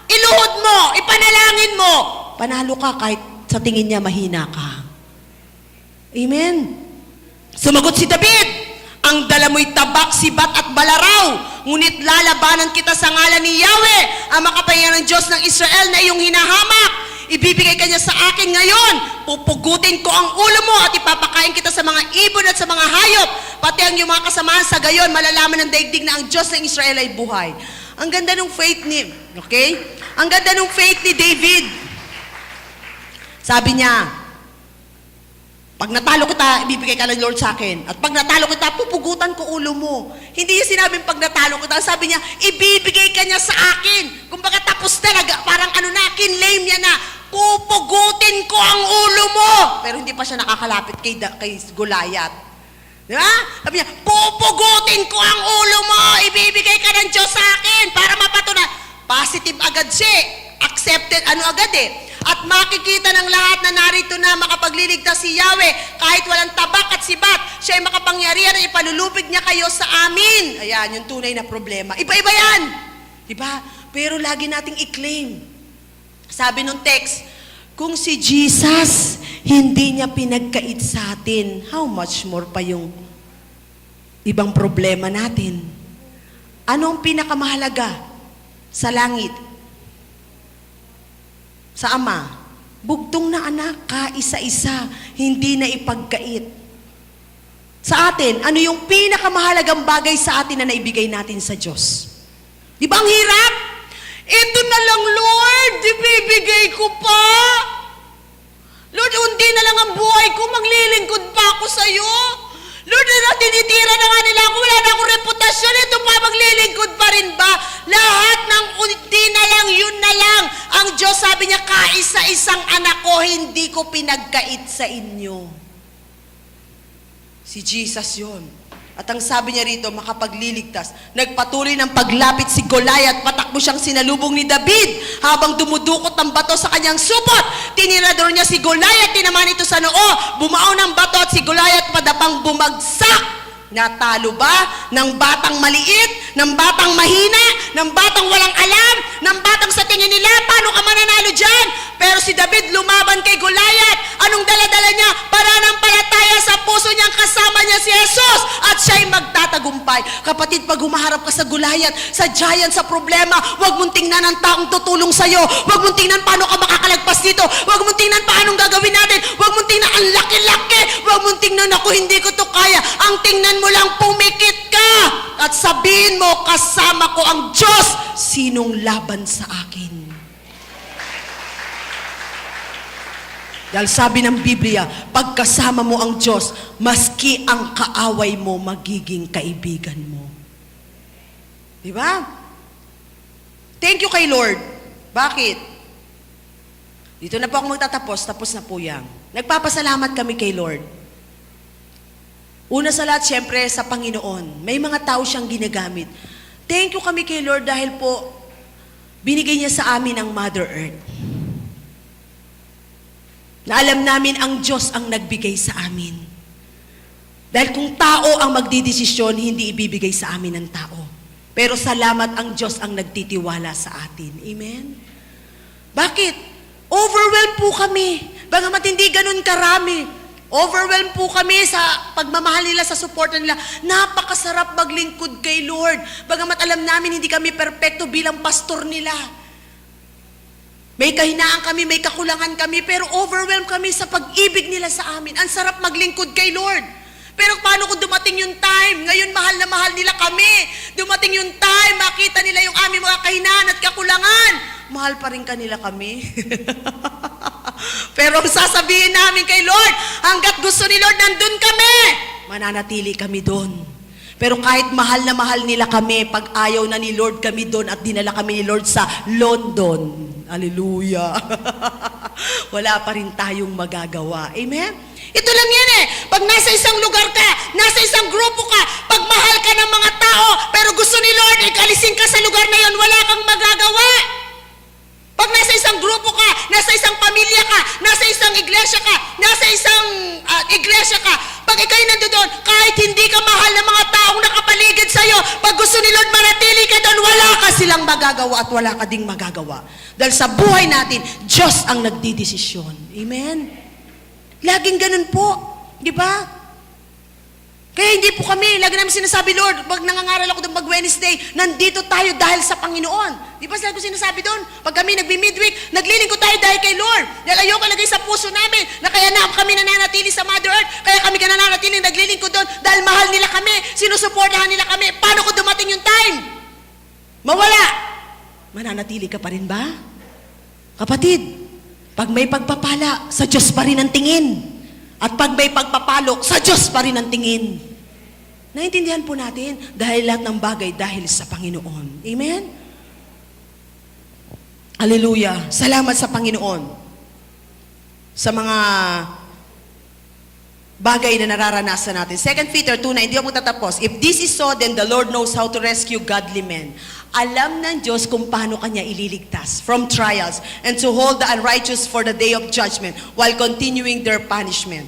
Iluhod mo, ipanalangin mo. Panalo ka kahit sa tingin niya mahina ka. Amen. Sumagot si David, ang dala mo'y tabak, sibat at balaraw, ngunit lalabanan kita sa ngalan ni Yahweh, ang makapangyarihan ng Diyos ng Israel na iyong hinahamak. Ibibigay ka niya sa akin ngayon. Pupugutin ko ang ulo mo at ipapakain kita sa mga ibon at sa mga hayop. Pati ang iyong mga kasamahan sa gayon, malalaman ng daigdig na ang Diyos ng Israel ay buhay. Ang ganda ng faith ni, okay? Ang ganda ng faith ni David. Sabi niya, pag natalo kita, ibibigay ka ng Lord sa akin. At pag natalo kita, pupugutan ko ulo mo. Hindi niya sinabing pag natalo kita. Sabi niya, ibibigay ka niya sa akin. Kung baka tapos talaga, parang kinlaim niya na, pupugutin ko ang ulo mo. Pero hindi pa siya nakakalapit kay Goliath. Di ba? Sabi niya, pupugutin ko ang ulo mo. Ibibigay ka ng Diyos sa akin para mapatunan. Positive agad siya. Accepted, agad eh. At makikita ng lahat na narito na makapagliligtas si Yahweh kahit walang tabak at sibat. Siya ay makapangyarihan na ipalulupig niya kayo sa amin. Ayan, yung tunay na problema. Iba-iba yan. Diba? Pero lagi nating i-claim. Sabi nung text, kung si Jesus hindi niya pinagkait sa atin, how much more pa yung ibang problema natin? Anong pinakamahalaga sa langit? Sa Ama, bugtong na anak, kaisa-isa, hindi na ipagkait. Sa atin, ano yung pinakamahalagang bagay sa atin na naibigay natin sa Diyos? Di ba ang hirap? Ito na lang, Lord, ibibigay ko pa. Lord, undi na lang ang buhay ko, maglilingkod pa ako sa'yo. Lord, tinitira na nga nila ako, wala na akong reputasyon, ito pa, maglilingkod pa rin ba? Lahat ng unti na lang, yun na lang. Ang Diyos, sabi niya, kaisa-isang anak ko, hindi ko pinagkait sa inyo. Si Jesus yun. At ang sabi niya rito, makapagliligtas. Nagpatuloy ng paglapit si Goliath, patakbo siyang sinalubong ni David habang dumudukot ng bato sa kanyang supot. Tinirador niya si Goliath, tinamaan ito sa noo, bumao ng bato at si Goliath padapang bumagsak. Natalo ba ng batang maliit, ng batang mahina, ng batang walang alam, ng batang sa tingin nila, paano ka mananalo dyan? Pero si David lumaban kay Goliath. Anong dala-dala niya? Pananampalataya sa puso niyang kasama niya si Jesus at siya'y magtatagumpay. Kapatid, pag humaharap ka sa Goliath, sa giant, sa problema, huwag mong tingnan ang taong tutulong sa'yo. Huwag mong tingnan paano ka makakalagpas dito. Huwag mong tingnan paano gagawin natin. Huwag mong tingnan ang laki-laki. Huwag mong tingnan ako, hindi ko to kaya. Ang tingnan mo lang, pumikit ka at sabihin mo, kasama ko ang Diyos. Sinong laban sa akin? Dahil sabi ng Biblia, pagkasama mo ang Diyos, maski ang kaaway mo, magiging kaibigan mo. Di ba? Thank you kay Lord. Bakit? Dito na po ako magtatapos, tapos na po yan. Nagpapasalamat kami kay Lord. Una sa lahat, siyempre, sa Panginoon. May mga tao siyang ginagamit. Thank you kami kay Lord dahil po, binigay niya sa amin ang Mother Earth. Na alam namin ang Diyos ang nagbigay sa amin. Dahil kung tao ang magdidesisyon, hindi ibibigay sa amin ng tao. Pero salamat ang Diyos ang nagtitiwala sa atin. Amen? Bakit? Overwhelmed po kami. Bagamat hindi ganun karami. Overwhelmed po kami sa pagmamahal nila, sa support nila. Napakasarap maglingkod kay Lord. Bagamat alam namin hindi kami perpekto bilang pastor nila. May kahinaan kami, may kakulangan kami, pero overwhelmed kami sa pag-ibig nila sa amin. Ang sarap maglingkod kay Lord. Pero paano kung dumating yung time? Ngayon mahal na mahal nila kami. Dumating yung time, makita nila yung aming mga kahinaan at kakulangan. Mahal pa rin kanila kami. Pero sasabihin namin kay Lord, hanggat gusto ni Lord, nandun kami. Mananatili kami doon. Pero kahit mahal na mahal nila kami, pag ayaw na ni Lord kami doon at dinala kami ni Lord sa London. Hallelujah. Wala pa rin tayong magagawa. Amen? Ito lang yan eh. Pag nasa isang lugar ka, nasa isang grupo ka, pag mahal ka ng mga tao, pero gusto ni Lord, ikalisin ka sa lugar na yon, wala kang magagawa. Pag nasa isang grupo ka, nasa isang pamilya ka, nasa isang iglesia ka, pag ikaw'y nandoon, kahit hindi ka mahal ng mga taong nakapaligid sa'yo, pag gusto ni Lord manatili ka doon, wala ka silang magagawa at wala ka ding magagawa. Dahil sa buhay natin, Diyos ang nagdidesisyon. Amen? Laging ganun po. Di ba? Kaya hindi po kami, lagi namin sinasabi, Lord, pag nangangaral ako doon mag-Wednesday, nandito tayo dahil sa Panginoon. Di ba lagi ko sinasabi doon? Pag kami nagbi-midweek, naglilingkod tayo dahil kay Lord. Dahil ayoko lagay sa puso namin na kaya na kami nananatili sa Mother Earth, kaya kami nananatili naglilingkod doon dahil mahal nila kami, sinusuportahan nila kami. Paano kung dumating yung time? Mawala. Mananatili ka pa rin ba? Kapatid, pag may pagpapala, sa Diyos pa rin ang tingin. At pag may pagpapalo, sa Diyos pa rin ang tingin. Naintindihan po natin, dahil lahat ng bagay dahil sa Panginoon. Amen? Hallelujah. Salamat sa Panginoon. Sa mga bagay na nararanasan natin. 2 Peter 2:9, hindi ako magtatapos. If this is so, then the Lord knows how to rescue godly men. Alam ng Diyos kung paano kanya ililigtas from trials and to hold the unrighteous for the day of judgment while continuing their punishment.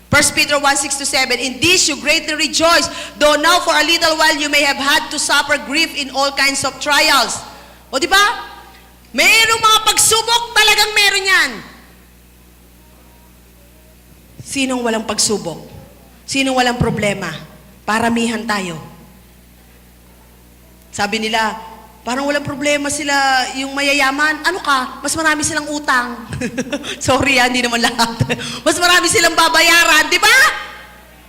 1 Peter 1:6-7, in this you greatly rejoice, though now for a little while you may have had to suffer grief in all kinds of trials. O di ba? Mayroong mga pagsubok, talagang meron yan. Sinong walang pagsubok? Sinong walang problema? Paramihan tayo. Sabi nila, parang walang problema sila, yung mayayaman. Ano ka? Mas marami silang utang. Sorry, hindi naman lahat. Mas marami silang babayaran, di ba?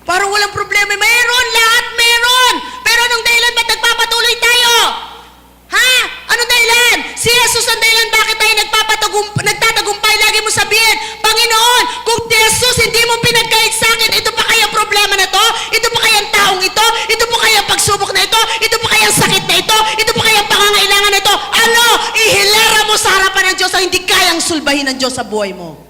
Parang walang problema. Meron, lahat meron. Pero anong dahilan ba't nagpapatuloy tayo? Ha? Anong dahilan? Si Jesus ang dahilan bakit tayo nagtatagumpay. Lagi mo sabihin, Panginoon, kung si Jesus hindi mo pinagkait sa akin, ito pa kaya problema na to? Ito pa kaya ang taong ito? Ito pa kaya ang pagsubok na ito? Ito pa kaya ang sakit na ito? Ito pa kaya ang pangangailangan na ito? Ano? Ihilera mo sa harapan ng Diyos ang hindi kayang sulbahin ng Diyos sa buhay mo.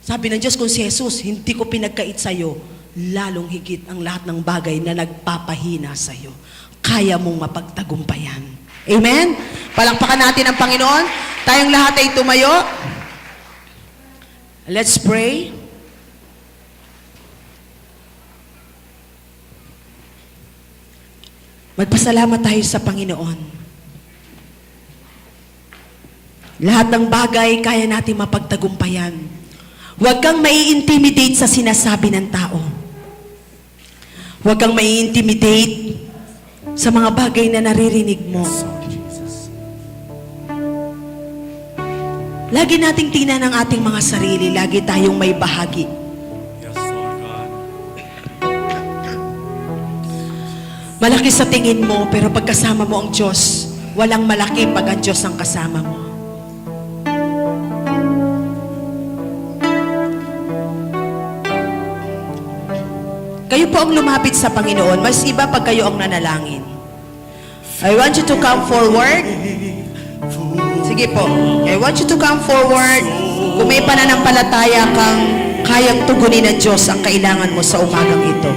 Sabi ng Diyos, kung si Jesus hindi ko pinagkait sa iyo, lalong higit ang lahat ng bagay na nagpapahina sa iyo. Kaya mong mapagtagumpayan. Amen? Palakpakan natin ang Panginoon. Tayong lahat ay tumayo. Let's pray. Magpasalamat tayo sa Panginoon. Lahat ng bagay kaya natin mapagtagumpayan. Huwag kang mai-intimidate sa sinasabi ng tao. Huwag kang mai-intimidate sa mga bagay na naririnig mo. Lagi nating tingnan ang ating mga sarili. Lagi tayong may bahagi. Yes, Lord God. Malaki sa tingin mo, pero pagkasama mo ang Diyos, walang malaki pag ang Diyos ang kasama mo. Kayo po ang lumapit sa Panginoon. Mas iba pag kayo ang nanalangin. I want you to come forward. Sige po. I want you to come forward. Kung may pananampalataya kang kayang tugunin ng Diyos ang kailangan mo sa umagang ito.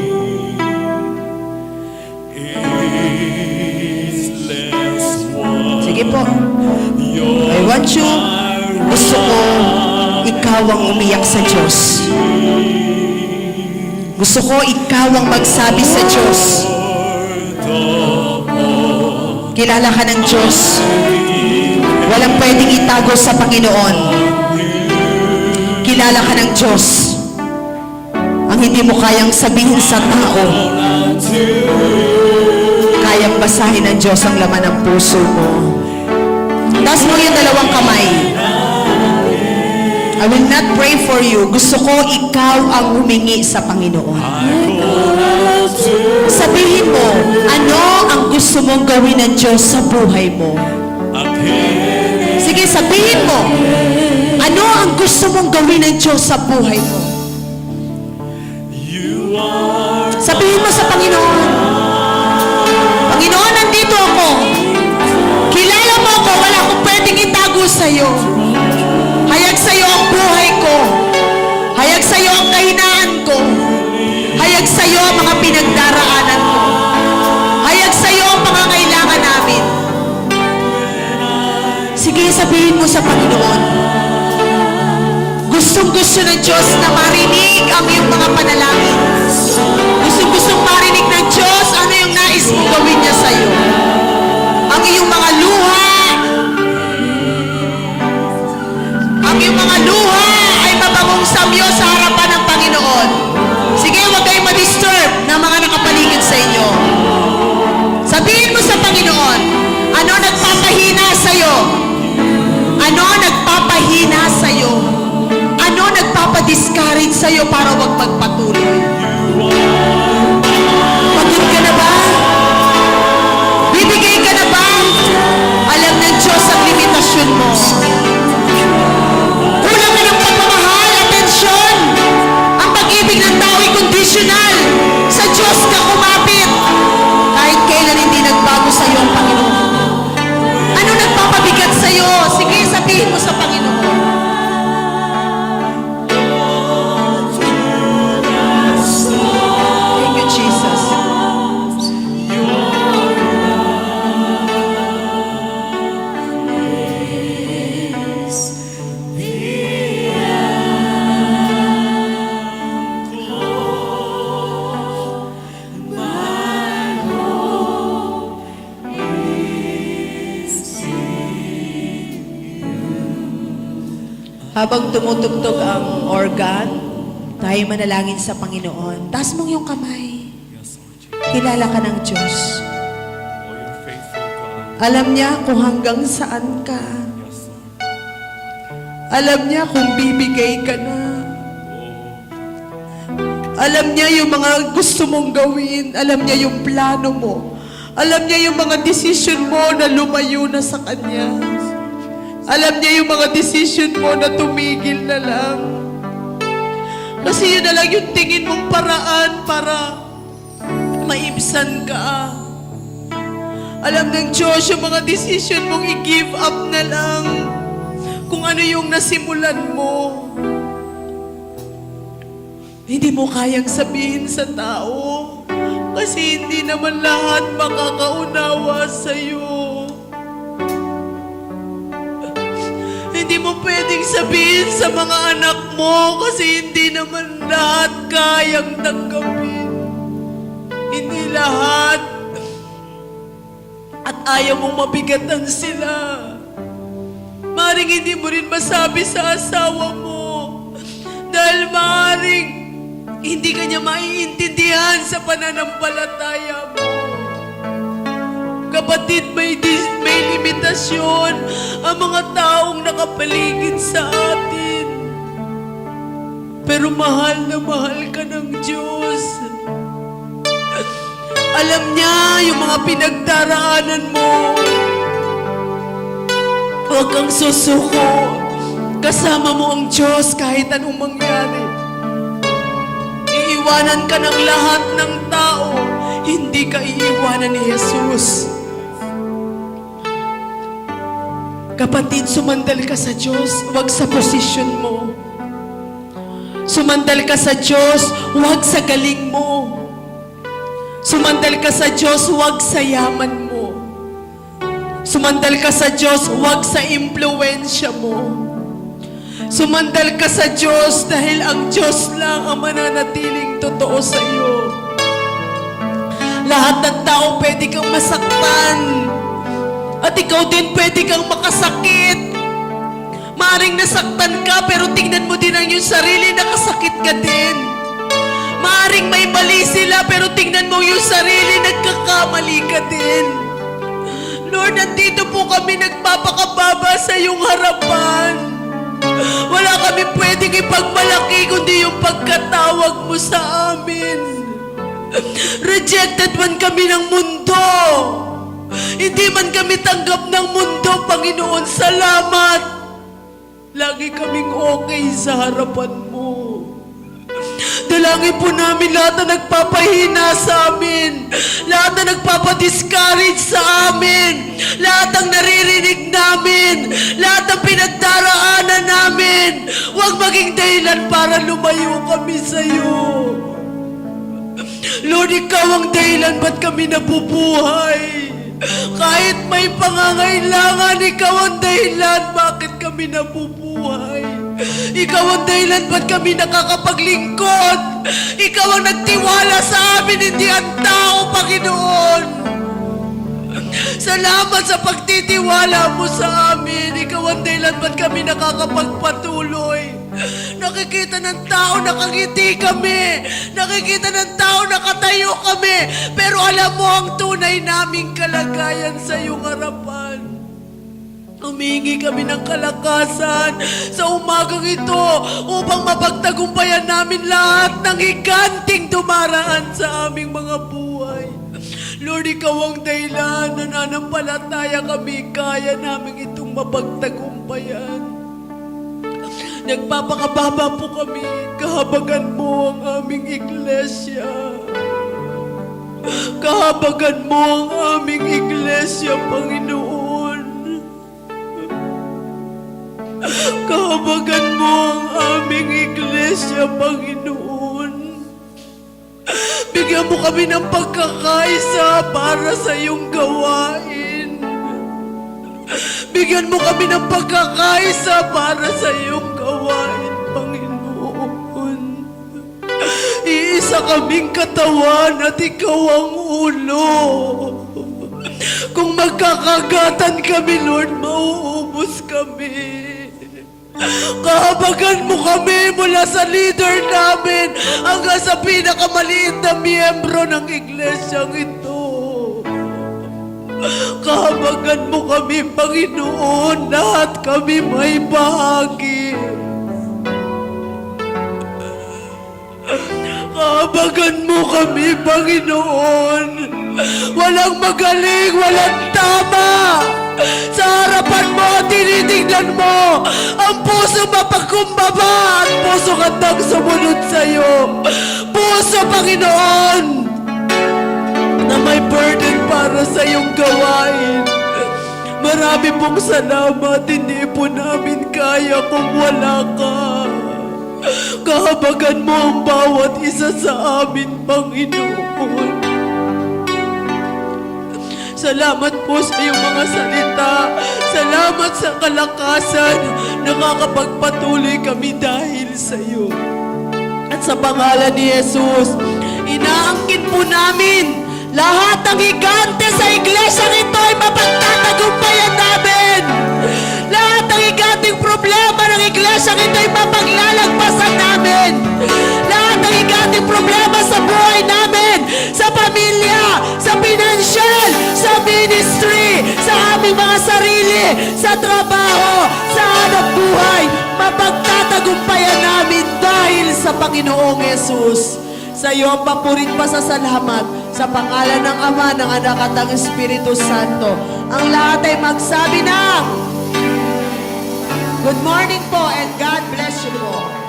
Sige po. I want you, gusto ko, ikaw ang umiyak sa Diyos. Gusto ko, ikaw ang magsabi sa Diyos. Kilala ka ng Diyos. Walang pwedeng itago sa Panginoon. Kilala ka ng Diyos. Ang hindi mo kayang sabihin sa tao, kayang basahin ng Diyos ang laman ng puso mo. Taas mo yung dalawang kamay. I will not pray for you. Gusto ko ikaw ang humingi sa Panginoon. Sabihin mo, ano ang gusto mong gawin ng Diyos sa buhay mo? Sige, sabihin mo, ano ang gusto mong gawin ng Diyos sa buhay mo? Sabihin mo sa Panginoon, sa'yo. Hayag sa'yo ang buhay ko. Hayag sa'yo ang kahinaan ko. Hayag sa'yo ang mga pinagdaraanan ko. Hayag sa'yo ang pangangailangan namin. Sige, sabihin mo sa Panginoon. Gustong-gusto ng Diyos na marinig ang iyong mga panalangin. Gustong-gustong marinig ng Diyos ano yung nais mong gawin niya sa'yo. Ang iyong mga luha, ang iyong mga luha ay mabangong samyo sa harapan ng Panginoon. Sige, huwag kayong ma-disturb ng mga nakapaligid sa inyo. Sabihin mo sa Panginoon, ano nagpapahina sa'yo? Ano nagpapahina sa'yo? Ano nagpapadiscourage sa'yo para wag magpatuloy? Pagod ka na ba? Bibigay ka na ba? Alam ng Diyos ang limitasyon mo. Kulang ka ng pagmamahal, atensyon. Ang pag-ibig ng tao ay conditional. Sa Diyos ka kumapit. Kahit kailan hindi nagbago sa'yo ang Panginoon. Ano nagpapabigat sa'yo? Sige, sabihin mo sa Panginoon. Thank you, Jesus. Habang tumutugtog ang organ, tayo manalangin sa Panginoon. Taas mong yung kamay. Yes, Lord Jesus. Kilala ka ng Diyos. Oh, you're faithful, God. Alam niya kung hanggang saan ka. Yes, Lord. Alam niya kung bibigay ka na. Oh, Alam niya yung mga gusto mong gawin. Alam niya yung plano mo. Alam niya yung mga desisyon mo na lumayo na sa Kanya. Alam niya yung mga desisyon mo na tumigil na lang. Kasi yun na lang yung tingin mong paraan para maibsan ka. Alam ng Diyos yung mga desisyon mong i-give up na lang kung ano yung nasimulan mo. Hindi mo kayang sabihin sa tao kasi hindi naman lahat makakaunawa sa'yo. Hindi mo pwedeng sabihin sa mga anak mo kasi hindi naman lahat kayang tanggapin. Hindi lahat. At ayaw mong mabigatan sila. Maring hindi mo rin masabi sa asawa mo. Dahil maring hindi ka niya maiintindihan sa pananampalataya mo. Kapatid, may limitasyon ang mga taong nakapaligid sa atin. Pero mahal na mahal ka ng Diyos. Alam niya yung mga pinagdaraanan mo. Huwag kang susuko. Kasama mo ang Diyos kahit anong mangyari. Iiwanan ka ng lahat ng tao. Hindi ka iiwanan ni Jesus. Kapatid, sumandal ka sa Diyos, huwag sa posisyon mo. Sumandal ka sa Diyos, huwag sa galing mo. Sumandal ka sa Diyos, huwag sa yaman mo. Sumandal ka sa Diyos, huwag sa impluwensya mo. Sumandal ka sa Diyos dahil ang Diyos lang ang mananatiling totoo sa iyo. Lahat ng tao pwede kang masaktan. At ikaw din pwede kang makasakit. Maaring nasaktan ka pero tingnan mo din ang iyong sarili, nakasakit ka din. Maaring may mali sila pero tingnan mo yung sarili, nagkakamali ka din. Lord, nandito po kami nagpapakababa sa iyong harapan. Wala kami pwedeng ipagmalaki kundi yung pagkatawag mo sa amin. Rejected man kami ng mundo. Hindi man kami tanggap ng mundo, Panginoon, salamat. Lagi kaming okay sa harapan mo. Dalangin po namin lahat na nagpapahina sa amin. Lahat na nagpapadiscourage sa amin. Lahat ng naririnig namin. Lahat ng pinagdaraanan namin. Huwag maging dahilan para lumayo kami sa iyo. Lord, ikaw ang dahilan ba't kami nabubuhay. Kahit may pangangailangan, ikaw ang dahilan bakit kami nabubuhay. Ikaw ang dahilan ba't kami nakakapaglingkod. Ikaw ang nagtiwala sa amin, hindi ang tao, Panginoon. Salamat sa pagtitiwala mo sa amin. Ikaw ang dahilan ba't kami nakakapagpatuloy. Nakikita ng tao, nakangiti kami. Nakikita ng tao, nakatayo kami. Pero alam mo ang tunay naming kalagayan sa iyong harapan. Humingi kami ng kalakasan sa umagang ito upang mapagtagumpayan namin lahat ng higanting dumaraan sa aming mga buhay. Lord, ikaw ang dahilan, nananampalataya kami, kaya namin itong mapagtagumpayan. Nagpapakababa po kami, kahabagan mo ang aming iglesia. Kahabagan mo ang aming iglesia, Panginoon. Kahabagan mo ang aming iglesia, Panginoon. Bigyan mo kami ng pagkakaisa para sa iyong gawain. Bigyan mo kami ng pagkakaisa para sa iyong gawain, Panginoon. Iisa kaming katawan at ikaw ang ulo. Kung magkakagatan kami, Lord, mauubos kami. Kahabagan mo kami mula sa leader namin hanggang sa pinakamaliit na miyembro ng iglesyang ito. Kahabagan mo kami, Panginoon, lahat kami may bahagi. Kahabagan mo kami, Panginoon. Walang magaling, walang tama. Sa harapan mo, tinitingnan mo ang puso mapagkumbaba at puso handang sumunod sa iyo. Puso, Panginoon, na may burden para sa iyong gawain. Marami pong salamat, hindi po namin kaya kung wala ka. Kahabagan mo ang bawat isa sa amin, Panginoon. Salamat po sa iyong mga salita. Salamat sa kalakasan. Nakakapagpatuloy kami dahil sa iyo. At sa pangalan ni Jesus, inaangkin po namin lahat ng higante sa iglesia nito ay mapagtatagumpayan namin. Lahat ng higanting problema ng iglesia nito ay mapaglalagpasan namin. Lahat ng higanting problema sa buhay namin, sa pamilya, sa pinansyal, sa ministry, sa aming mga sarili, sa trabaho, sa hanap buhay, mapagtatagumpayan namin dahil sa Panginoong Yesus. Sa iyo ang papurit pa sa salamat sa pangalan ng Ama, ng Anak at ng Espiritu Santo. Ang lahat ay magsabi ng good morning po and God bless you po.